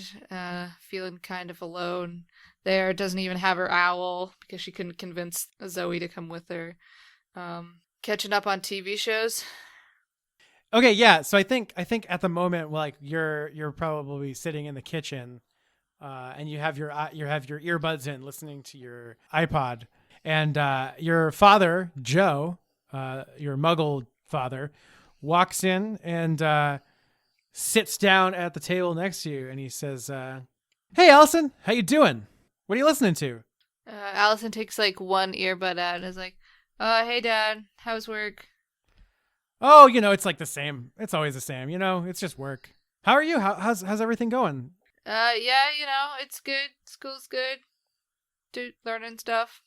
feeling kind of alone there. Doesn't even have her owl because she couldn't convince Zoe to come with her. Catching up on TV shows. Okay, yeah. So I think at the moment, like you're probably sitting in the kitchen, and you have your earbuds in, listening to your iPod, and your father, Joe, your Muggle father, walks in and sits down at the table next to you, and he says, "Hey, Allison, how you doing? What are you listening to?" Allison takes like one earbud out and is like, "Hey, Dad, how's work?" "Oh, it's like the same. It's always the same. It's just work. How are you? How's everything going?" Yeah, it's good. School's good. Learning stuff.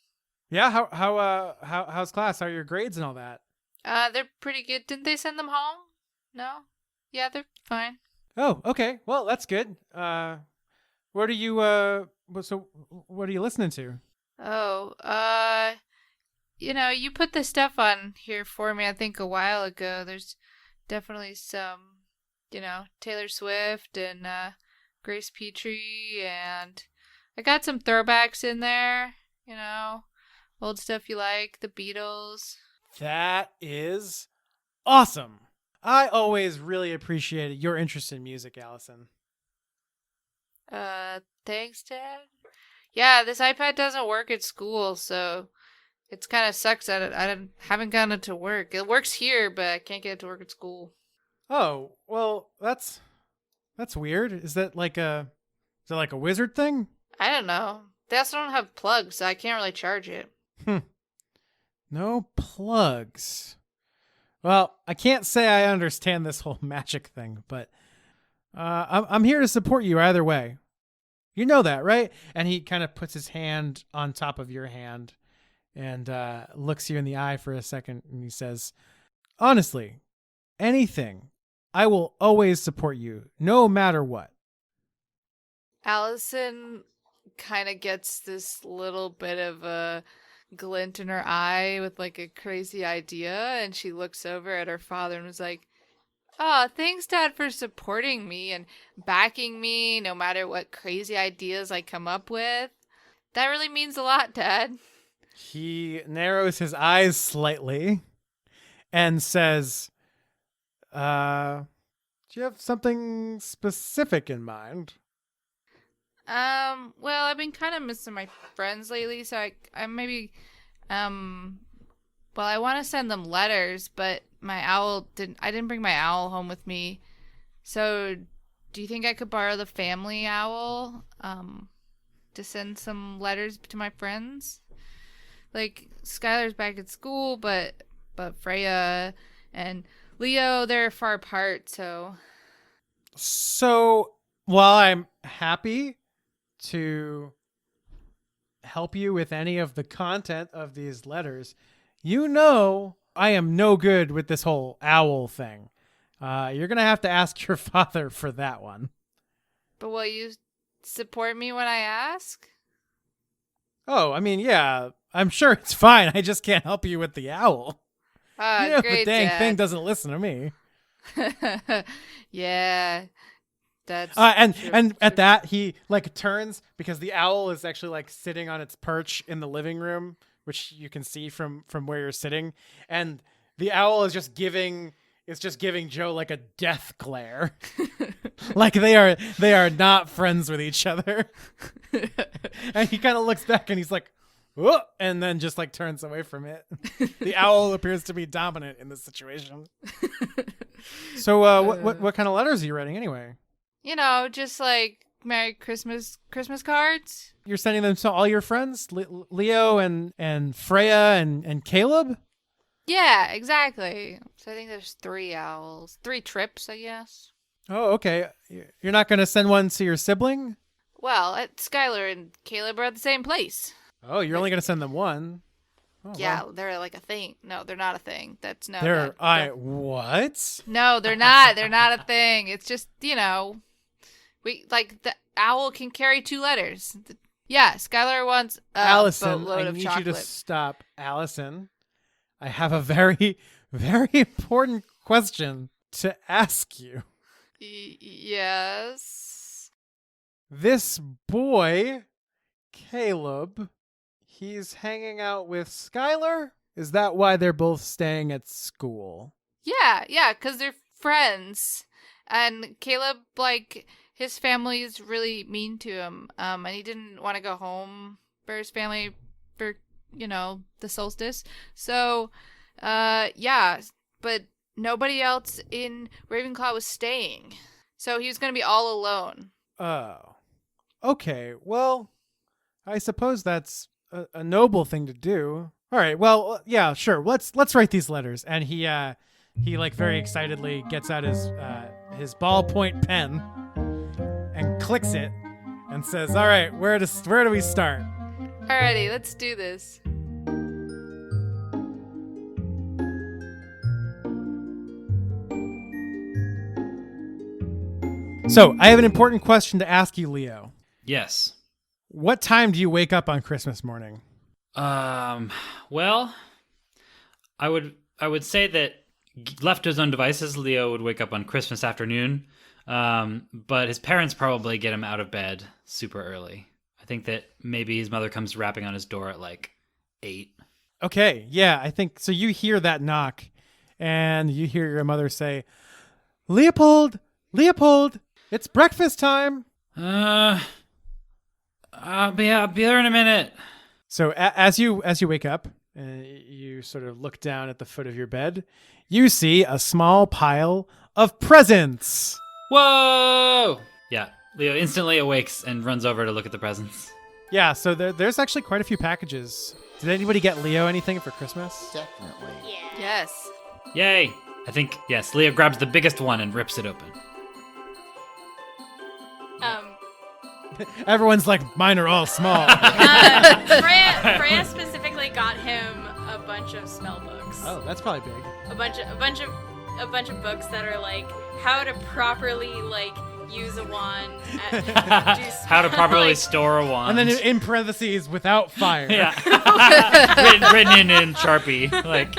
Yeah. How's class? How are your grades and all that? They're pretty good. Didn't they send them home? No. Yeah, they're fine. Oh, okay. Well, that's good. What are you listening to? Oh, you put this stuff on here for me, I think, a while ago. There's definitely some, Taylor Swift and Grace Petrie, and I got some throwbacks in there, old stuff you like, the Beatles. That is awesome. I always really appreciated your interest in music, Allison. Thanks, Dad. Yeah, this iPad doesn't work at school, so it's kind of sucks that I haven't gotten it to work. It works here, but I can't get it to work at school. Oh, well, that's weird. Is that like a wizard thing? I don't know. They also don't have plugs, so I can't really charge it. No plugs. Well, I can't say I understand this whole magic thing, but I'm here to support you either way. You know that, right? And he kind of puts his hand on top of your hand and looks you in the eye for a second, and he says, honestly, anything, I will always support you, no matter what. Allison kind of gets this little bit of a glint in her eye with like a crazy idea, and she looks over at her father and was like, "Oh, thanks, Dad, for supporting me and backing me no matter what crazy ideas I come up with. That really means a lot, Dad." He narrows his eyes slightly and says, do you have something specific in mind? Well, I've been kind of missing my friends lately, so I maybe, well, I want to send them letters, but I didn't bring my owl home with me. So, do you think I could borrow the family owl, to send some letters to my friends? Like, Skyler's back at school, but Freya and Leo, they're far apart, so. So, while I'm happy to help you with any of the content of these letters, you know I am no good with this whole owl thing. You're going to have to ask your father for that one. But will you support me when I ask? Oh, I mean, yeah, I'm sure it's fine. I just can't help you with the owl. The Great, dang Dad. thing doesn't listen to me. Yeah, that's And true. at that he like turns because the owl is actually like sitting on its perch in the living room, which you can see from where you're sitting, and the owl is just giving Joe like a death glare. Like they are not friends with each other. And he kind of looks back and he's like, "Whoa," and then just like turns away from it. The owl appears to be dominant in this situation. So what kind of letters are you writing anyway? Just like Merry Christmas cards. You're sending them to all your friends, Leo and Freya and Caleb? Yeah, exactly. So I think there's 3 owls, 3 trips, I guess. Oh, okay. You're not going to send one to your sibling? Well, Skyler and Caleb are at the same place. Oh, you're only going to send them one? Oh, Yeah, well. they're like a thing. No, they're not a thing. That's no. What? No, they're not. They're not a thing. It's just, we like the owl can carry 2 letters. Yeah, Skylar wants a Allison, boatload I of need chocolate. you to stop. Allison, I have a very, very important question to ask you. Yes. This boy, Caleb, he's hanging out with Skyler? Is that why they're both staying at school? Yeah, because they're friends. And Caleb, like, his family is really mean to him. And he didn't want to go home for his family for, the solstice. So, yeah, but nobody else in Ravenclaw was staying. So he was going to be all alone. Oh. Okay, well, I suppose that's a noble thing to do. All right, well, yeah, sure. Let's write these letters. And he like very excitedly gets out his ballpoint pen and clicks it and says, "All right, where do we start?" Alrighty, let's do this. So, I have an important question to ask you, Leo. Yes. What time do you wake up on Christmas morning? Well, I would say that left to his own devices, Leo would wake up on Christmas afternoon. But his parents probably get him out of bed super early. I think that maybe his mother comes rapping on his door at like 8. Okay, yeah, I think so. You hear that knock, and you hear your mother say, Leopold, it's breakfast time." I'll be there in a minute. So as you wake up, you sort of look down at the foot of your bed, you see a small pile of presents. Whoa! Yeah, Leo instantly awakes and runs over to look at the presents. Yeah, so there's actually quite a few packages. Did anybody get Leo anything for Christmas? Definitely. Yeah. Yes. Yay! I think, yes, Leo grabs the biggest one and rips it open. Everyone's like, mine are all small. Freya specifically got him a bunch of spell books. Oh, that's probably big. A bunch of books that are like how to properly like use a wand. Do How to properly like, store a wand. And then in parentheses, without fire. Yeah. written in Sharpie. Like.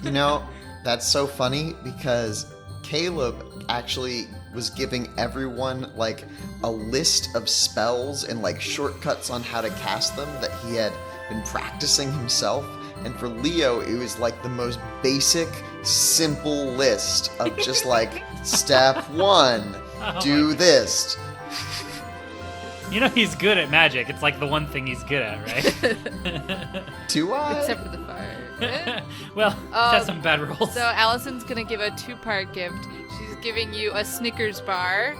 You know, that's so funny because Caleb actually was giving everyone like a list of spells and like shortcuts on how to cast them that he had been practicing himself. And for Leo, it was like the most basic, simple list of just like step 1, do this. You know he's good at magic. It's like the one thing he's good at, right? Do I? Except for the fire. Well, he's had some bad rolls. So Allison's gonna give a 2-part gift. She's giving you a Snickers bar,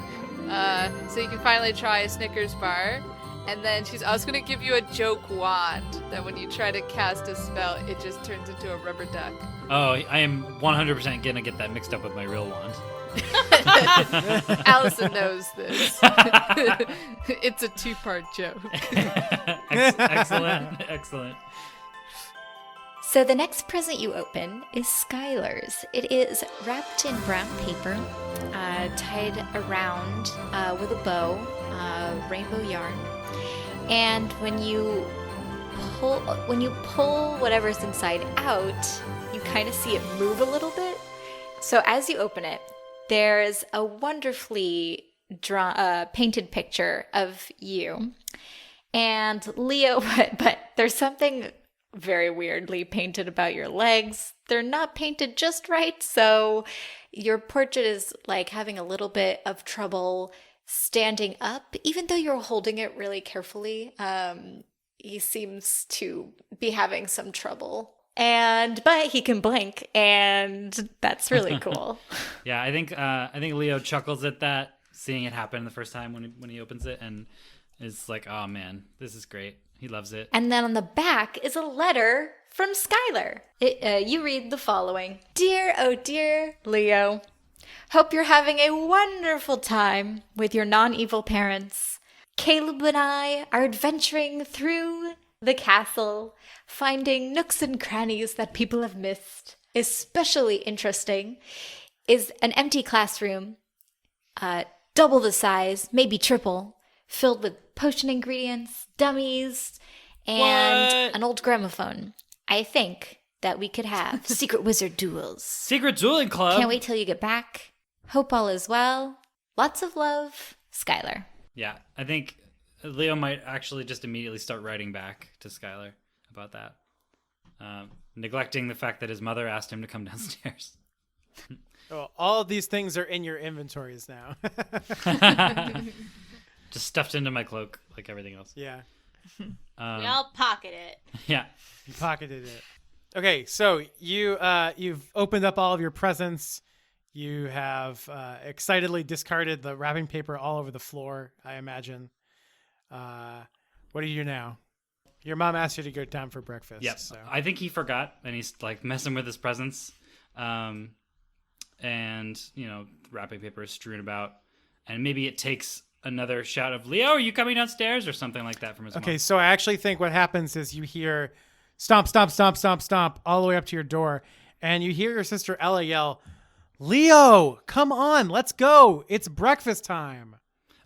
so you can finally try a Snickers bar. And then she's also gonna give you a joke wand that when you try to cast a spell, it just turns into a rubber duck. Oh, I am 100% gonna get that mixed up with my real wand. Allison knows this. It's a 2-part joke. Excellent. So the next present you open is Skyler's. It is wrapped in brown paper, tied around with a bow, rainbow yarn. And when you pull whatever's inside out, you kind of see it move a little bit. So as you open it, there's a wonderfully painted picture of you and Leo, but there's something very weirdly painted about your legs. They're not painted just right, so your portrait is like having a little bit of trouble standing up, even though you're holding it really carefully. He seems to be having some trouble. But he can blink, and that's really cool. Yeah, I think Leo chuckles at that, seeing it happen the first time when he opens it, and is like, "Oh man, this is great." He loves it. And then on the back is a letter from Skyler. You read the following: "Dear, oh dear Leo, hope you're having a wonderful time with your non-evil parents. Caleb and I are adventuring through the castle, finding nooks and crannies that people have missed. Especially interesting is an empty classroom, double the size, maybe triple, filled with potion ingredients, dummies, and an old gramophone. I think that we could have secret wizard duels. Secret dueling club. Can't wait till you get back. Hope all is well. Lots of love, Skyler." Yeah, I think Leo might actually just immediately start writing back to Skyler about that, neglecting the fact that his mother asked him to come downstairs. Oh, all of these things are in your inventories now. Just stuffed into my cloak like everything else. Yeah. We all pocket it. Yeah. You pocketed it. Okay, so you've opened up all of your presents. You have excitedly discarded the wrapping paper all over the floor, I imagine. What do you do now? Your mom asked you to go down for breakfast. Yep. So. I think he forgot, and he's like messing with his presents. And, wrapping paper is strewn about. And maybe it takes another shout of, "Leo, are you coming downstairs?" or something like that from his mom. Okay, so I actually think what happens is you hear stomp, stomp, stomp, stomp, stomp all the way up to your door. And you hear your sister Ella yell, "Leo, come on, let's go. It's breakfast time."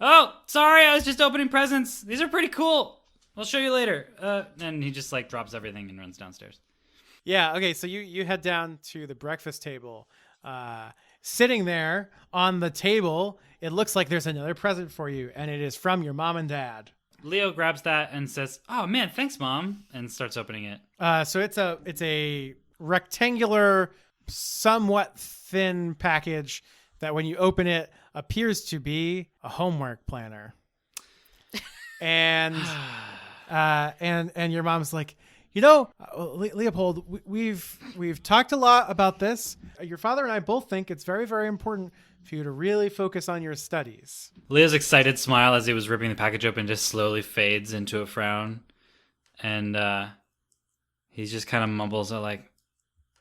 "Oh, sorry, I was just opening presents. These are pretty cool. I'll show you later." And he just like drops everything and runs downstairs. Yeah, okay, so you head down to the breakfast table. Sitting there on the table, it looks like there's another present for you, and it is from your mom and dad. Leo grabs that and says, "Oh man, thanks, Mom," and starts opening it. So it's a rectangular, somewhat thin package that when you open it appears to be a homework planner. And your mom's like, Leopold, we've talked a lot about this. Your father and I both think it's very, very important for you to really focus on your studies. Leo's excited smile as he was ripping the package open just slowly fades into a frown. And he just kind of mumbles like,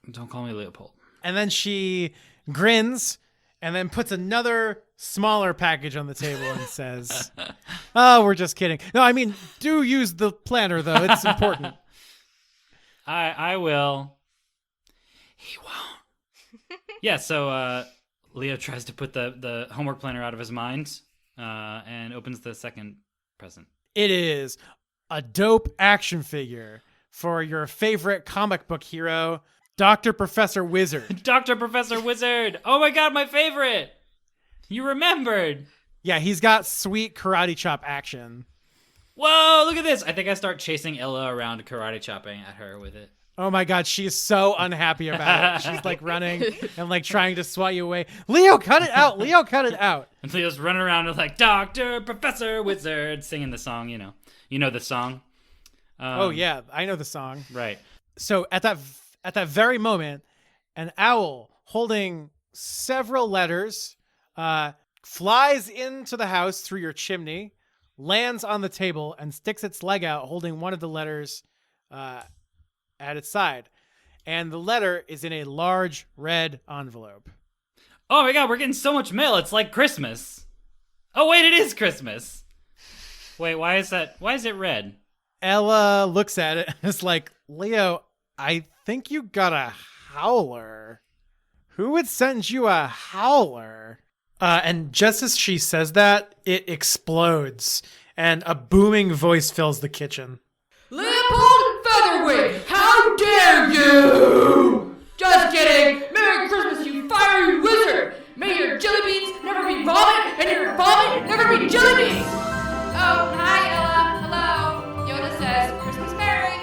"Don't call me Leopold." And then she grins and then puts another smaller package on the table and says, "Oh, we're just kidding. No, I mean, do use the planner, though. It's important." I will. He won't. Yeah, so Leo tries to put the homework planner out of his mind and opens the second present. It is a dope action figure for your favorite comic book hero, Dr. Professor Wizard. Dr. Professor Wizard! Oh my god, my favorite! You remembered! Yeah, he's got sweet karate chop action. Whoa, look at this! I think I start chasing Ella around karate chopping at her with it. Oh my god, she is so unhappy about it. She's like running and like trying to swat you away. Leo, cut it out! Leo, cut it out! And Leo's running around with like, Dr. Professor Wizard, singing the song, you know. You know the song? Oh yeah, I know the song. Right. So at that very moment, an owl holding several letters flies into the house through your chimney, lands on the table, and sticks its leg out holding one of the letters at its side. And the letter is in a large red envelope. Oh my god, we're getting so much mail, it's like Christmas. Oh wait, it is Christmas. Wait, why is it red? Ella looks at it and is like, "Leo, I think you got a howler. Who would send you a howler?" And just as she says that, it explodes, and a booming voice fills the kitchen. Leopold Featherweight, how dare you! Just kidding! Merry Christmas, you fiery wizard! May your jelly beans never be vomit, and your vomit never be jelly beans! Oh, hi Ella. Hello. Yoda says, Christmas Merry.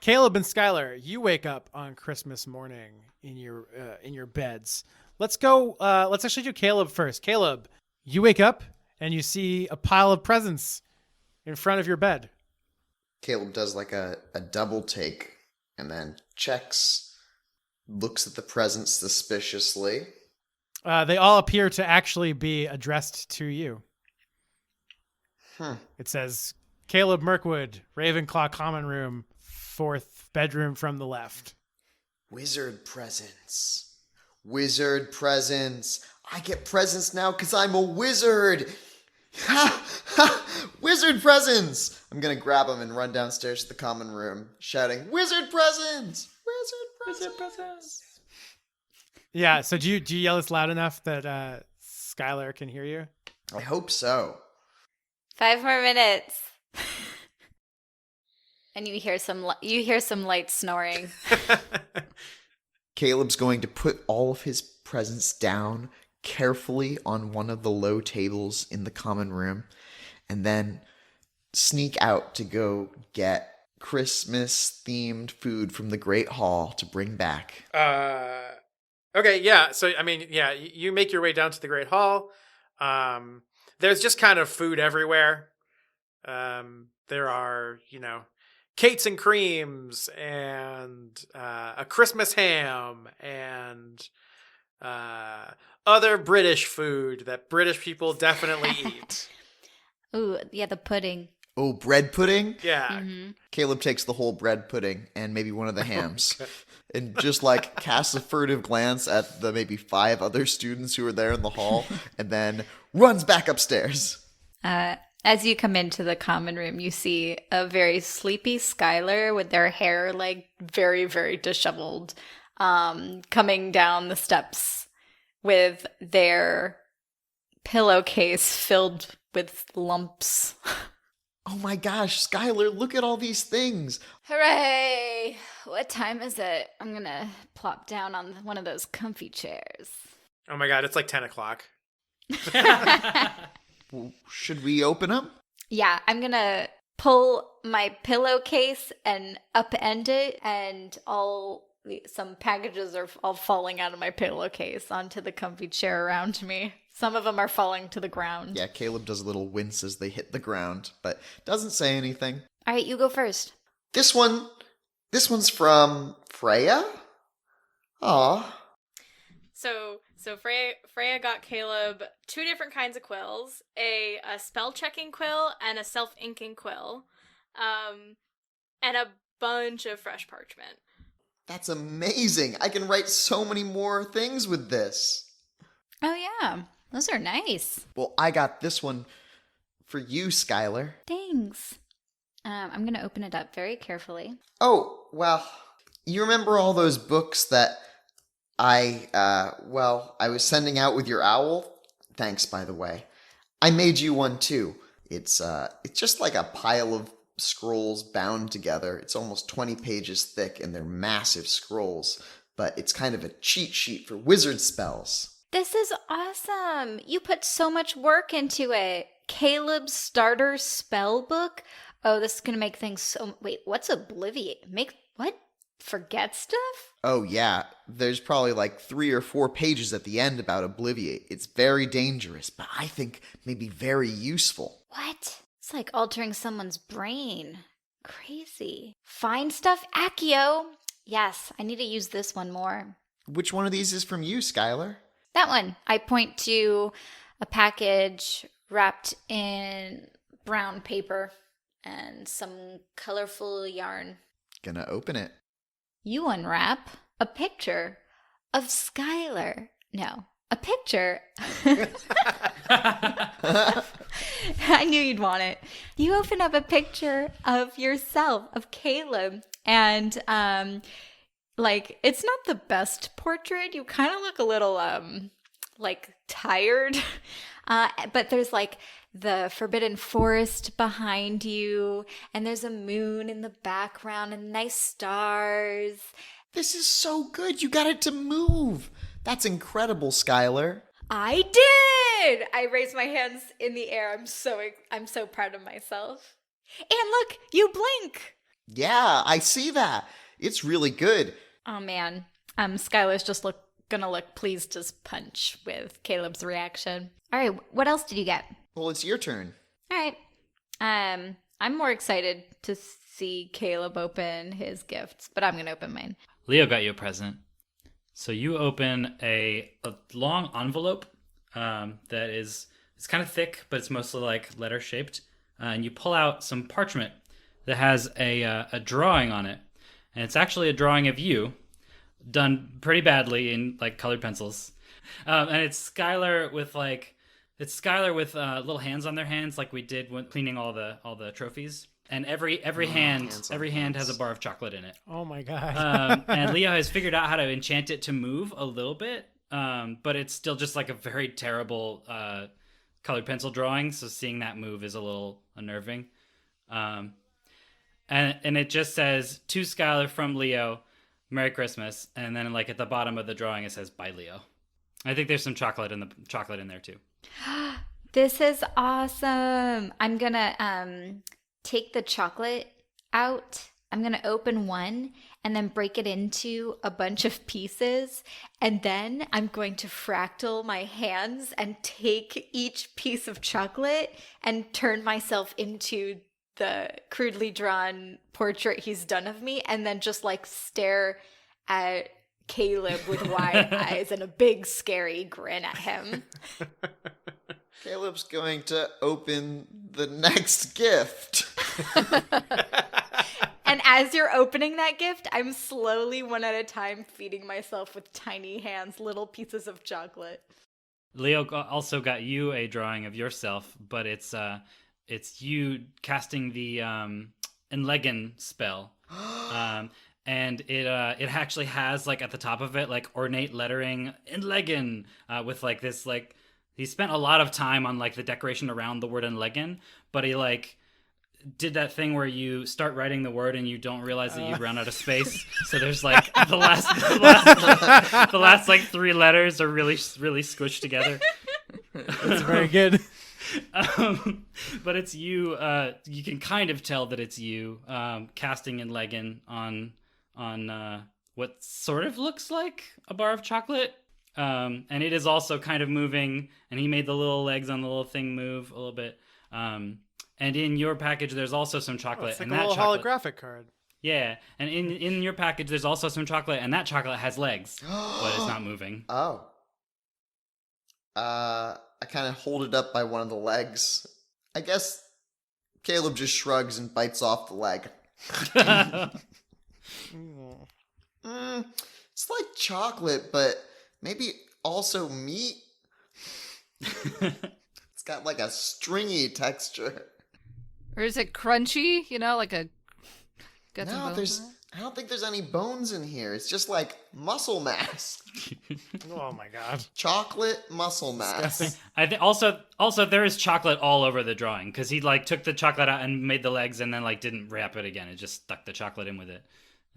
Caleb and Skyler, you wake up on Christmas morning in your beds. Let's go. Let's actually do Caleb first. Caleb, you wake up and you see a pile of presents in front of your bed. Caleb does like a double take and then checks, looks at the presents suspiciously. They all appear to actually be addressed to you. It says, "Caleb Mirkwood, Ravenclaw Common Room, 4th bedroom from the left." Wizard presents. Wizard presents. I get presents now because I'm a wizard. Ha! Ha! Wizard presents! I'm going to grab them and run downstairs to the common room, shouting, "Wizard presents! Wizard presents!" Yeah, so do you yell this loud enough that Skylar can hear you? I hope so. 5 more minutes. And you hear some light snoring. Caleb's going to put all of his presents down carefully on one of the low tables in the common room and then sneak out to go get Christmas-themed food from the Great Hall to bring back. Okay, yeah. So, I mean, yeah, you make your way down to the Great Hall. There's just kind of food everywhere. There are, Cates and creams and a Christmas ham and other British food that British people definitely eat. Ooh, yeah, the pudding. Oh, bread pudding? Yeah. Mm-hmm. Caleb takes the whole bread pudding and maybe one of the hams and just like casts a furtive glance at the maybe 5 other students who are there in the hall and then runs back upstairs. As you come into the common room, you see a very sleepy Skyler with their hair like very, very disheveled, coming down the steps with their pillowcase filled with lumps. Oh my gosh, Skyler, look at all these things. Hooray! What time is it? I'm gonna plop down on one of those comfy chairs. Oh my god, it's like 10 o'clock. Well, should we open them? Yeah, I'm gonna pull my pillowcase and upend it, and some packages are all falling out of my pillowcase onto the comfy chair around me. Some of them are falling to the ground. Yeah, Caleb does a little wince as they hit the ground, but doesn't say anything. All right, you go first. This one's from Freya? Aw. So Freya got Caleb 2 different kinds of quills, a spell checking quill and a self inking quill, and a bunch of fresh parchment. That's amazing. I can write so many more things with this. Oh, yeah. Those are nice. Well, I got this one for you, Skyler. Thanks. I'm going to open it up very carefully. Oh, well, you remember all those books that I was sending out with your owl? Thanks, by the way. I made you one too. It's just like a pile of scrolls bound together. It's almost 20 pages thick and they're massive scrolls, but it's kind of a cheat sheet for wizard spells. This is awesome. You put so much work into it. Caleb's starter spell book. Oh, this is going to make things so... Wait, what's obliviate? What? Forget stuff? Oh yeah, there's probably like 3 or 4 pages at the end about obliviate. It's very dangerous, but I think maybe very useful. What? It's like altering someone's brain. Crazy. Find stuff, Accio. Yes, I need to use this one more. Which one of these is from you, Skyler? That one. I point to a package wrapped in brown paper and some colorful yarn. Gonna open it. You unwrap a picture of Skyler. No, a picture. I knew you'd want it. You open up a picture of yourself, of Caleb, and it's not the best portrait. You kind of look a little tired. But there's like the forbidden forest behind you, and there's a moon in the background and nice stars. This is so good. You got it to move. That's incredible, Skyler. I did! I raised my hands in the air. I'm so proud of myself. And look, you blink. Yeah, I see that. It's really good. Oh man, Skylar's just gonna look pleased as punch with Caleb's reaction. All right, what else did you get? Well, it's your turn. All right, I'm more excited to see Caleb open his gifts, but I'm gonna open mine. Leo got you a present. So you open a long envelope that is, it's kind of thick, but it's mostly like letter shaped. And you pull out some parchment that has a drawing on it. And it's actually a drawing of you done pretty badly in like colored pencils. And it's Skyler with little hands on their hands like we did when cleaning all the trophies. And every hand has a bar of chocolate in it. Oh my god. And Leo has figured out how to enchant it to move a little bit, but it's still just like a very terrible colored pencil drawing. So seeing that move is a little unnerving. And it just says, to Skyler from Leo, Merry Christmas. And then like at the bottom of the drawing it says, bye Leo. I think there's some chocolate in there too. This is awesome. I'm gonna take the chocolate out. I'm going to open one and then break it into a bunch of pieces. And then I'm going to fractal my hands and take each piece of chocolate and turn myself into the crudely drawn portrait he's done of me. And then just like stare at Caleb with wide eyes and a big scary grin at him. Caleb's going to open the next gift. And as you're opening that gift, I'm slowly, one at a time, feeding myself with tiny hands, little pieces of chocolate. Leo also got you a drawing of yourself, but it's you casting the Enlegen spell. And it actually has like at the top of it like ornate lettering Enlegen with like this like he spent a lot of time on like the decoration around the word Enlegen, but he like did that thing where you start writing the word and you don't realize that you've run out of space. So there's like the last like 3 letters are really squished together. That's very good. But it's you. You can kind of tell that it's you casting Enlegen on what sort of looks like a bar of chocolate. And it is also kind of moving, and he made the little legs on the little thing move a little bit. And in your package, there's also some Oh, chocolate. it's like and a that little chocolate, holographic card. yeah. And in your package, there's also some chocolate, and that chocolate has legs, but it's not moving. Oh. I kind of hold it up by one of the legs. I guess Caleb just shrugs and bites off the leg. It's like chocolate, but maybe also meat. It's got like a stringy texture. Or is it crunchy? You know, like a... Got some No, bones I don't think there's any bones in here. It's just like muscle mass. Oh my god. Chocolate muscle mass. I think also there is chocolate all over the drawing because he like took the chocolate out and made the legs and then like didn't wrap it again. It just stuck the chocolate in with it,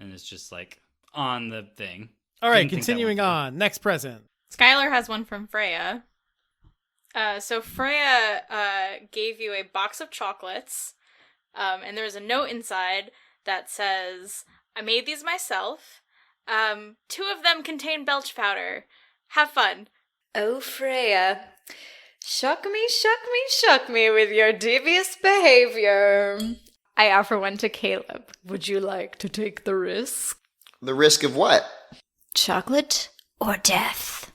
and it's just like on the thing. All right, Didn't think that continuing one through. on. Next present. Skylar has one from Freya. So Freya gave you a box of chocolates, and there's a note inside that says, "I made these myself. 2 of them contain belch powder. Have fun." Oh, Freya, shock me with your devious behavior. I offer one to Caleb. Would you like to take the risk? The risk of what? Chocolate or death?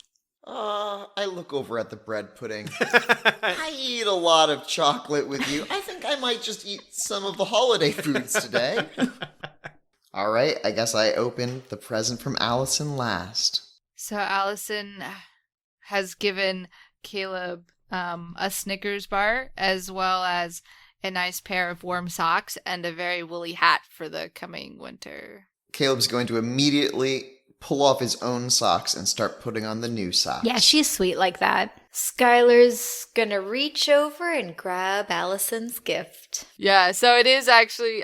I look over at the bread pudding. I eat a lot of chocolate with you. I think I might just eat some of the holiday foods today. All right, I guess I open the present from Allison last. So Allison has given Caleb a Snickers bar as well as a nice pair of warm socks and a very woolly hat for the coming winter. Caleb's going to immediately pull off his own socks and start putting on the new socks. Yeah, she's sweet like that. Skylar's gonna reach over and grab Allison's gift. Yeah, so it is actually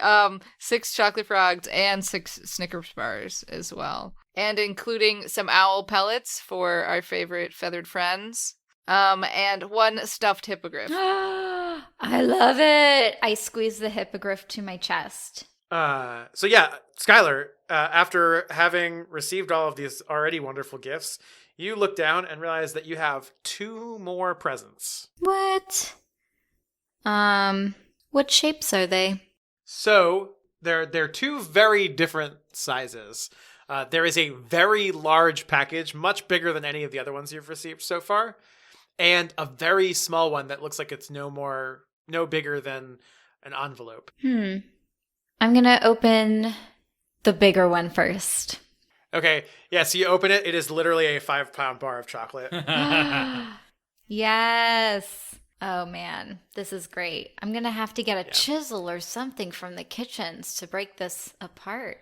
6 chocolate frogs and 6 Snickers bars as well. And including some owl pellets for our favorite feathered friends. And 1 stuffed hippogriff. I love it. I squeeze the hippogriff to my chest. So yeah, Skylar, after having received all of these already wonderful gifts, you look down and realize that you have 2 more presents. What? What shapes are they? So they're 2 very different sizes. There is a very large package, much bigger than any of the other ones you've received so far, and a very small one that looks like it's no bigger than an envelope. I'm gonna open the bigger one first. Okay, yeah, so you open it. It is literally a 5-pound bar of chocolate. Yes. Oh man, this is great. I'm gonna have to get a chisel or something from the kitchens to break this apart.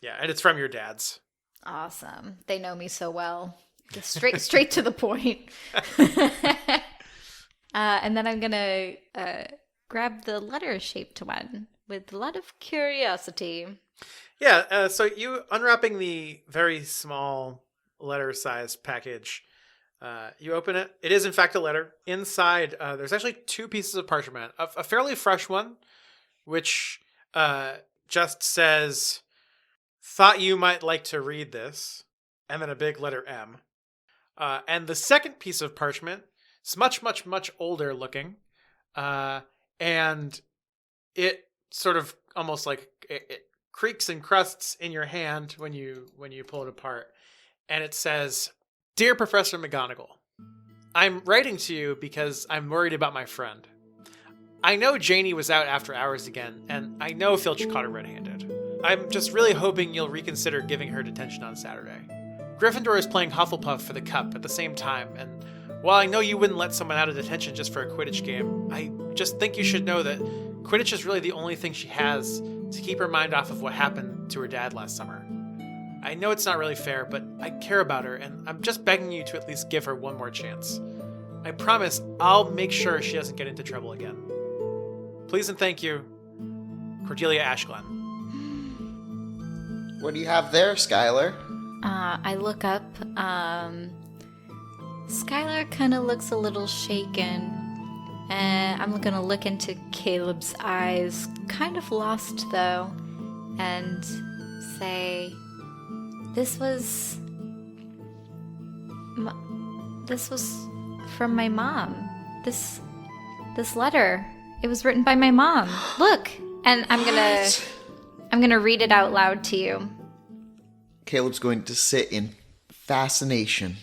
Yeah, and it's from your dad's. Awesome. They know me so well. Just straight to the point. And then I'm gonna grab the letter-shaped one with a lot of curiosity. Yeah, so you unwrapping the very small letter-sized package, you open it. It is, in fact, a letter. Inside, there's actually 2 pieces of parchment. A fairly fresh one, which just says, "Thought you might like to read this," and then a big letter M. And the second piece of parchment is much, much, much older looking, and it sort of almost like it creaks and crusts in your hand when you pull it apart, and it says, "Dear Professor McGonagall, I'm writing to you because I'm worried about my friend. I know Janie was out after hours again, and I know Filch caught her red-handed. I'm just really hoping you'll reconsider giving her detention on Saturday. Gryffindor is playing Hufflepuff for the cup at the same time, and while I know you wouldn't let someone out of detention just for a Quidditch game, I just think you should know that Quidditch is really the only thing she has to keep her mind off of what happened to her dad last summer. I know it's not really fair, but I care about her, and I'm just begging you to at least give her one more chance. I promise I'll make sure she doesn't get into trouble again. Please and thank you, Cordelia Ashglen." What do you have there, Skylar? I look up. Skylar kind of looks a little shaken. And I'm gonna look into Caleb's eyes, kind of lost though, and say, This was from my mom. This letter. It was written by my mom. Look, and I'm gonna read it out loud to you. Caleb's going to sit in fascination.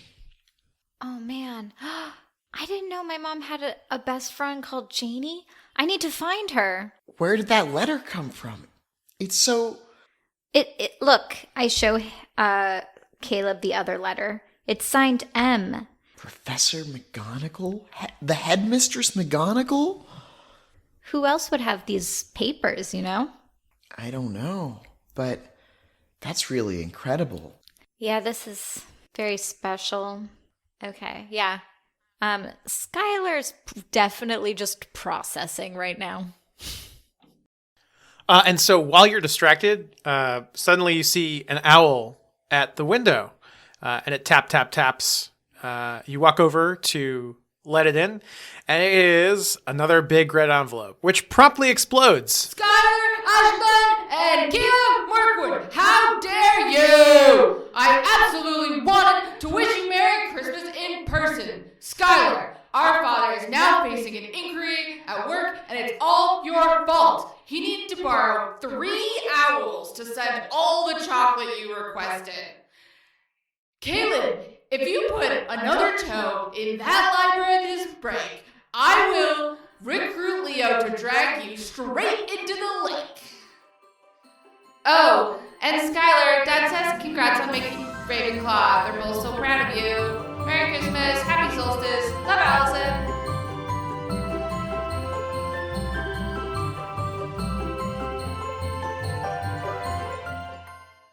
Oh man, I didn't know my mom had a best friend called Janie. I need to find her. Where did that letter come from? It's so... Look, I show Caleb the other letter. It's signed M. Professor McGonagall? The headmistress McGonagall? Who else would have these papers, you know? I don't know, but that's really incredible. Yeah, this is very special. Okay, yeah. Skylar's definitely just processing right now. And so while you're distracted, suddenly you see an owl at the window, and it taps. You walk over to let it in, and it is another big red envelope, which promptly explodes. Skyler, Ashlyn, and Caleb Mirkwood, how dare you! I absolutely wanted to wish you Merry Christmas in person. Skyler, our father is now facing an inquiry at work, and it's all your fault. He needed to borrow 3 owls to send all the chocolate you requested. Caleb, if you put another toe in that library this break, I will recruit Leo to drag you straight into the lake. Oh, and Skylar, Dad says congrats on making Ravenclaw. They're both so proud of you. Merry Christmas, Happy Solstice, love Allison.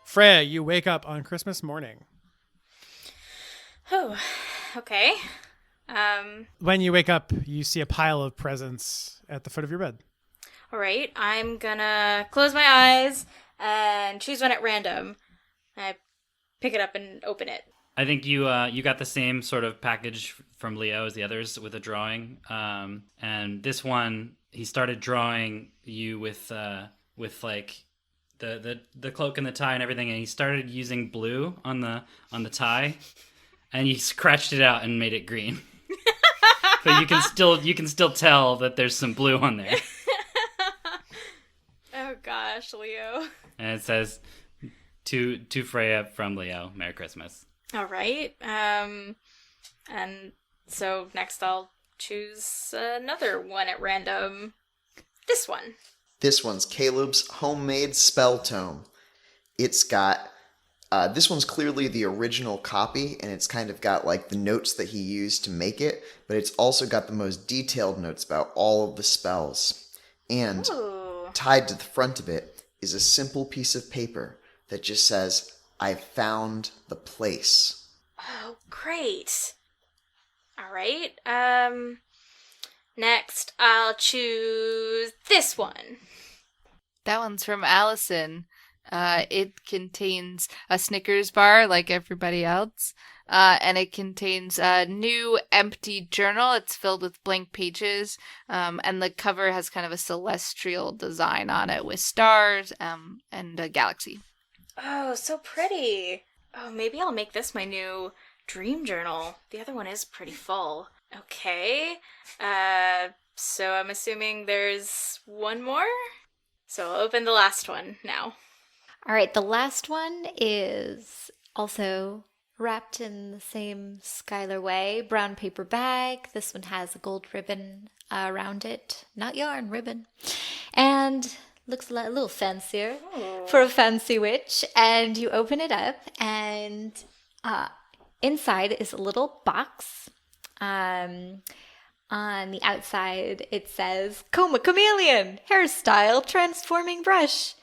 Freya, you wake up on Christmas morning. Oh, okay. When you wake up, you see a pile of presents at the foot of your bed. All right. I'm gonna close my eyes and choose one at random. I pick it up and open it. I think you got the same sort of package from Leo as the others with a drawing. And this one, he started drawing you with like the cloak and the tie and everything, and he started using blue on the tie, and he scratched it out and made it green. But you can still tell that there's some blue on there. Oh gosh, Leo. And it says to Freya from Leo, Merry Christmas. All right. And so next I'll choose another one at random. This one. This one's Caleb's homemade spell tome. It's got... this one's clearly the original copy, and it's kind of got like the notes that he used to make it, but it's also got the most detailed notes about all of the spells. And Ooh. tied to the front of it is a simple piece of paper that just says, "I found the place." Oh, great. All right. Next I'll choose this one. That one's from Allison. It contains a Snickers bar like everybody else, and it contains a new empty journal. It's filled with blank pages, and the cover has kind of a celestial design on it with stars and a galaxy. Oh, so pretty. Oh, maybe I'll make this my new dream journal. The other one is pretty full. Okay. So I'm assuming there's one more? So I'll open the last one now. All right, the last one is also wrapped in the same Skylar way. Brown paper bag. This one has a gold ribbon around it. Not yarn, ribbon. And looks a little fancier for a fancy witch. And you open it up, and inside is a little box. On the outside, it says, Coma Chameleon, hairstyle transforming brush.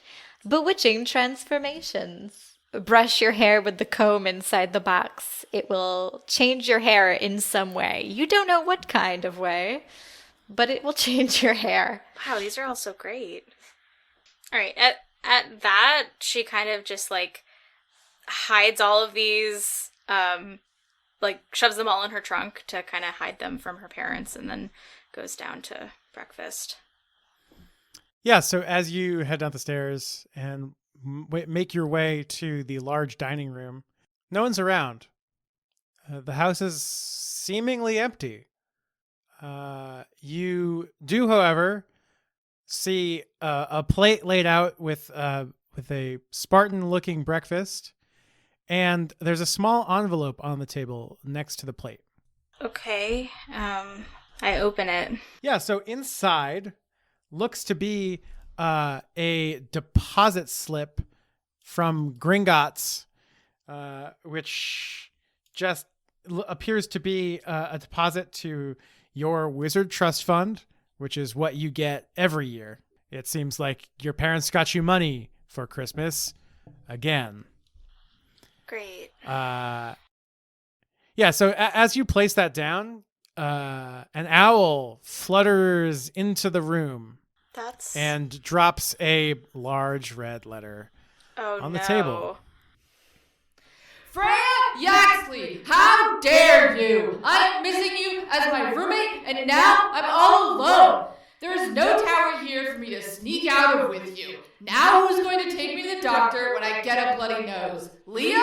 Bewitching transformations. Brush your hair with the comb inside the box. It will change your hair in some way. You don't know what kind of way, but it will change your hair. Wow, these are all so great. All right, at that, she kind of just like hides all of these, like shoves them all in her trunk to kind of hide them from her parents, and then goes down to breakfast. Yeah, so as you head down the stairs and make your way to the large dining room, no one's around. The house is seemingly empty. You do, however, see a plate laid out with a Spartan-looking breakfast, and there's a small envelope on the table next to the plate. Okay. I open it. Yeah, so inside looks to be a deposit slip from Gringotts, which just appears to be a deposit to your Wizard Trust Fund, which is what you get every year. It seems like your parents got you money for Christmas again. Great. Yeah, so as you place that down, an owl flutters into the room and drops a large red letter on the table. Freya Yaxley, how dare you! I'm missing you as my roommate, and now I'm all alone. There is no tower here for me to sneak out of with you. Now who's going to take me to the doctor when I get a bloody nose? Leo?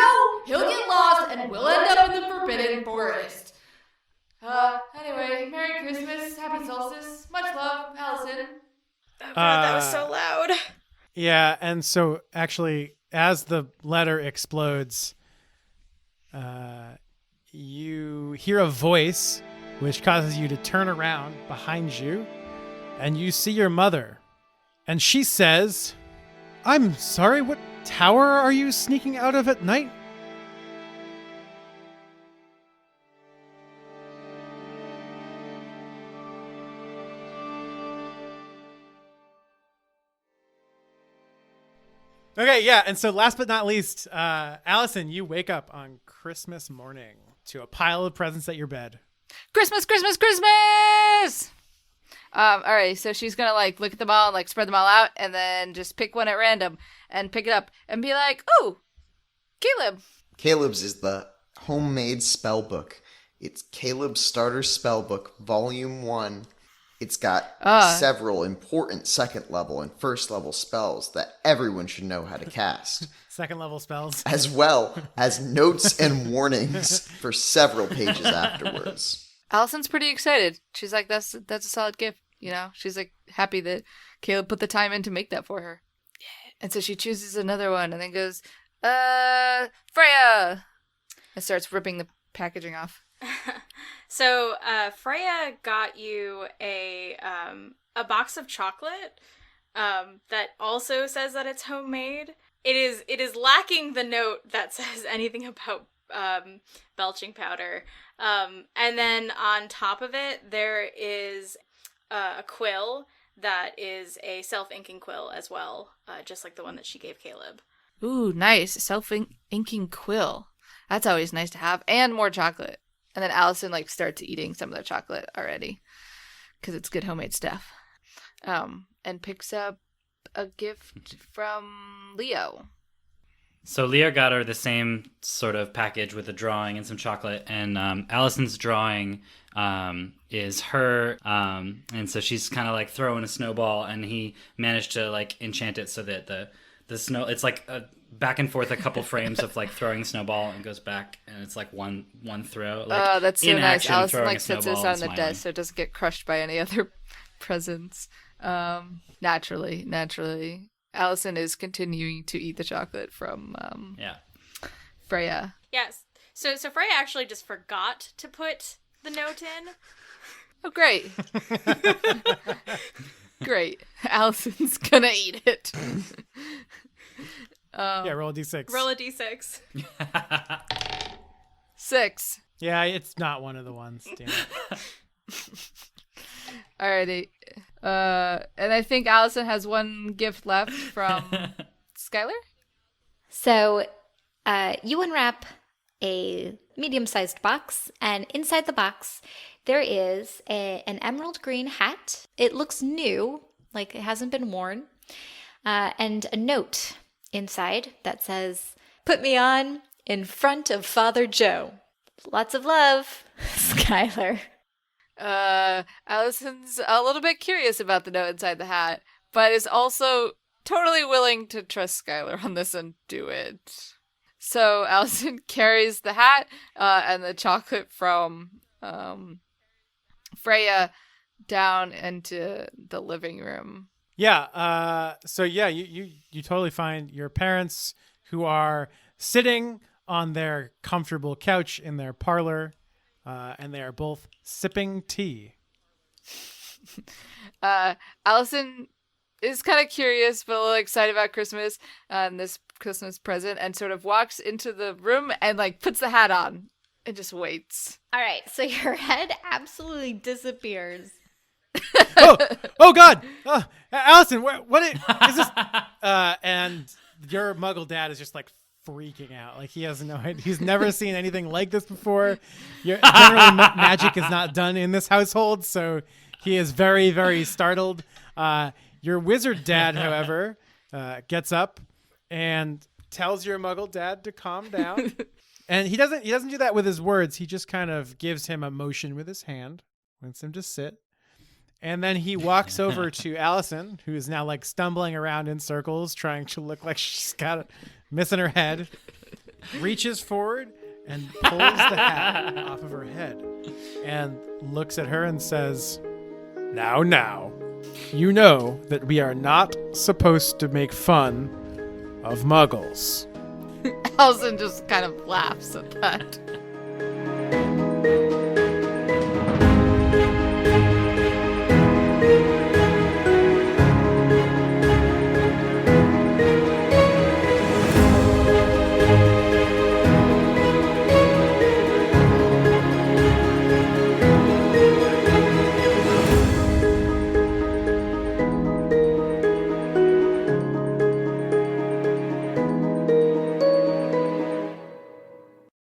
He'll get lost, and we'll end up in the Forbidden Forest. Anyway, Merry Christmas, Happy Solstice, much love, Allison. Oh god, that was so loud. Yeah, and so actually, as the letter explodes, you hear a voice which causes you to turn around behind you, and you see your mother. And she says, "I'm sorry, what tower are you sneaking out of at night?" Okay, yeah, and so last but not least, Allison, you wake up on Christmas morning to a pile of presents at your bed. Christmas, Christmas, Christmas! All right, so she's gonna like look at them all, like spread them all out, and then just pick one at random and pick it up and be like, "Oh, Caleb." Caleb's is the homemade spell book. It's Caleb's Starter Spellbook, Volume 1. It's got several important second level and first level spells that everyone should know how to cast. Second level spells. As well as notes and warnings for several pages afterwards. Allison's pretty excited. She's like, that's a solid gift, you know? She's like happy that Caleb put the time in to make that for her. And so she chooses another one and then goes, Freya! And starts ripping the packaging off. So Freya got you a box of chocolate that also says that it's homemade. It is lacking the note that says anything about belching powder. And then on top of it, there is a quill that is a self-inking quill as well, just like the one that she gave Caleb. Ooh, nice. Self-inking quill. That's always nice to have. And more chocolate. And then Allison like starts eating some of the chocolate already because it's good homemade stuff. And picks up a gift from Leo. So Leo got her the same sort of package with a drawing and some chocolate, and Allison's drawing is her, and so she's kind of like throwing a snowball, and he managed to like enchant it so that the snow, it's like a back and forth a couple frames of like throwing the snowball and goes back, and it's like one throw. Like, oh, that's so nice. Allison like sets this on the desk so it doesn't get crushed by any other presents. Naturally. Allison is continuing to eat the chocolate from Freya. Yes. So Freya actually just forgot to put the note in. Oh, great. Great. Allison's gonna eat it. Yeah, roll a d6. Roll a d6. 6. Yeah, it's not one of the ones. Damn it. Alrighty. And I think Allison has one gift left from Skyler. So, you unwrap a medium-sized box, and inside the box, there is an emerald green hat. It looks new, like it hasn't been worn, and a note inside that says, "Put me on in front of Father Joe. Lots of love, Skyler." Allison's a little bit curious about the note inside the hat, but is also totally willing to trust Skyler on this and do it. So Allison carries the hat and the chocolate from Freya down into the living room. Yeah. So yeah, you totally find your parents who are sitting on their comfortable couch in their parlor, and they are both sipping tea. Allison is kind of curious, but a little excited about Christmas and this Christmas present, and sort of walks into the room and like puts the hat on and just waits. All right, so your head absolutely disappears. Oh God, Allison, what is this? And your Muggle dad is just like freaking out. Like he has no idea. He's never seen anything like this before. Generally, magic is not done in this household, so he is very, very startled. Your wizard dad, however, gets up and tells your Muggle dad to calm down. And he doesn't do that with his words. He just kind of gives him a motion with his hand, wants him to sit. And then he walks over to Allison, who is now like stumbling around in circles, trying to look like she's got a missing her head, reaches forward and pulls the hat off of her head and looks at her and says, Now, you know that we are not supposed to make fun of Muggles. Allison just kind of laughs at that.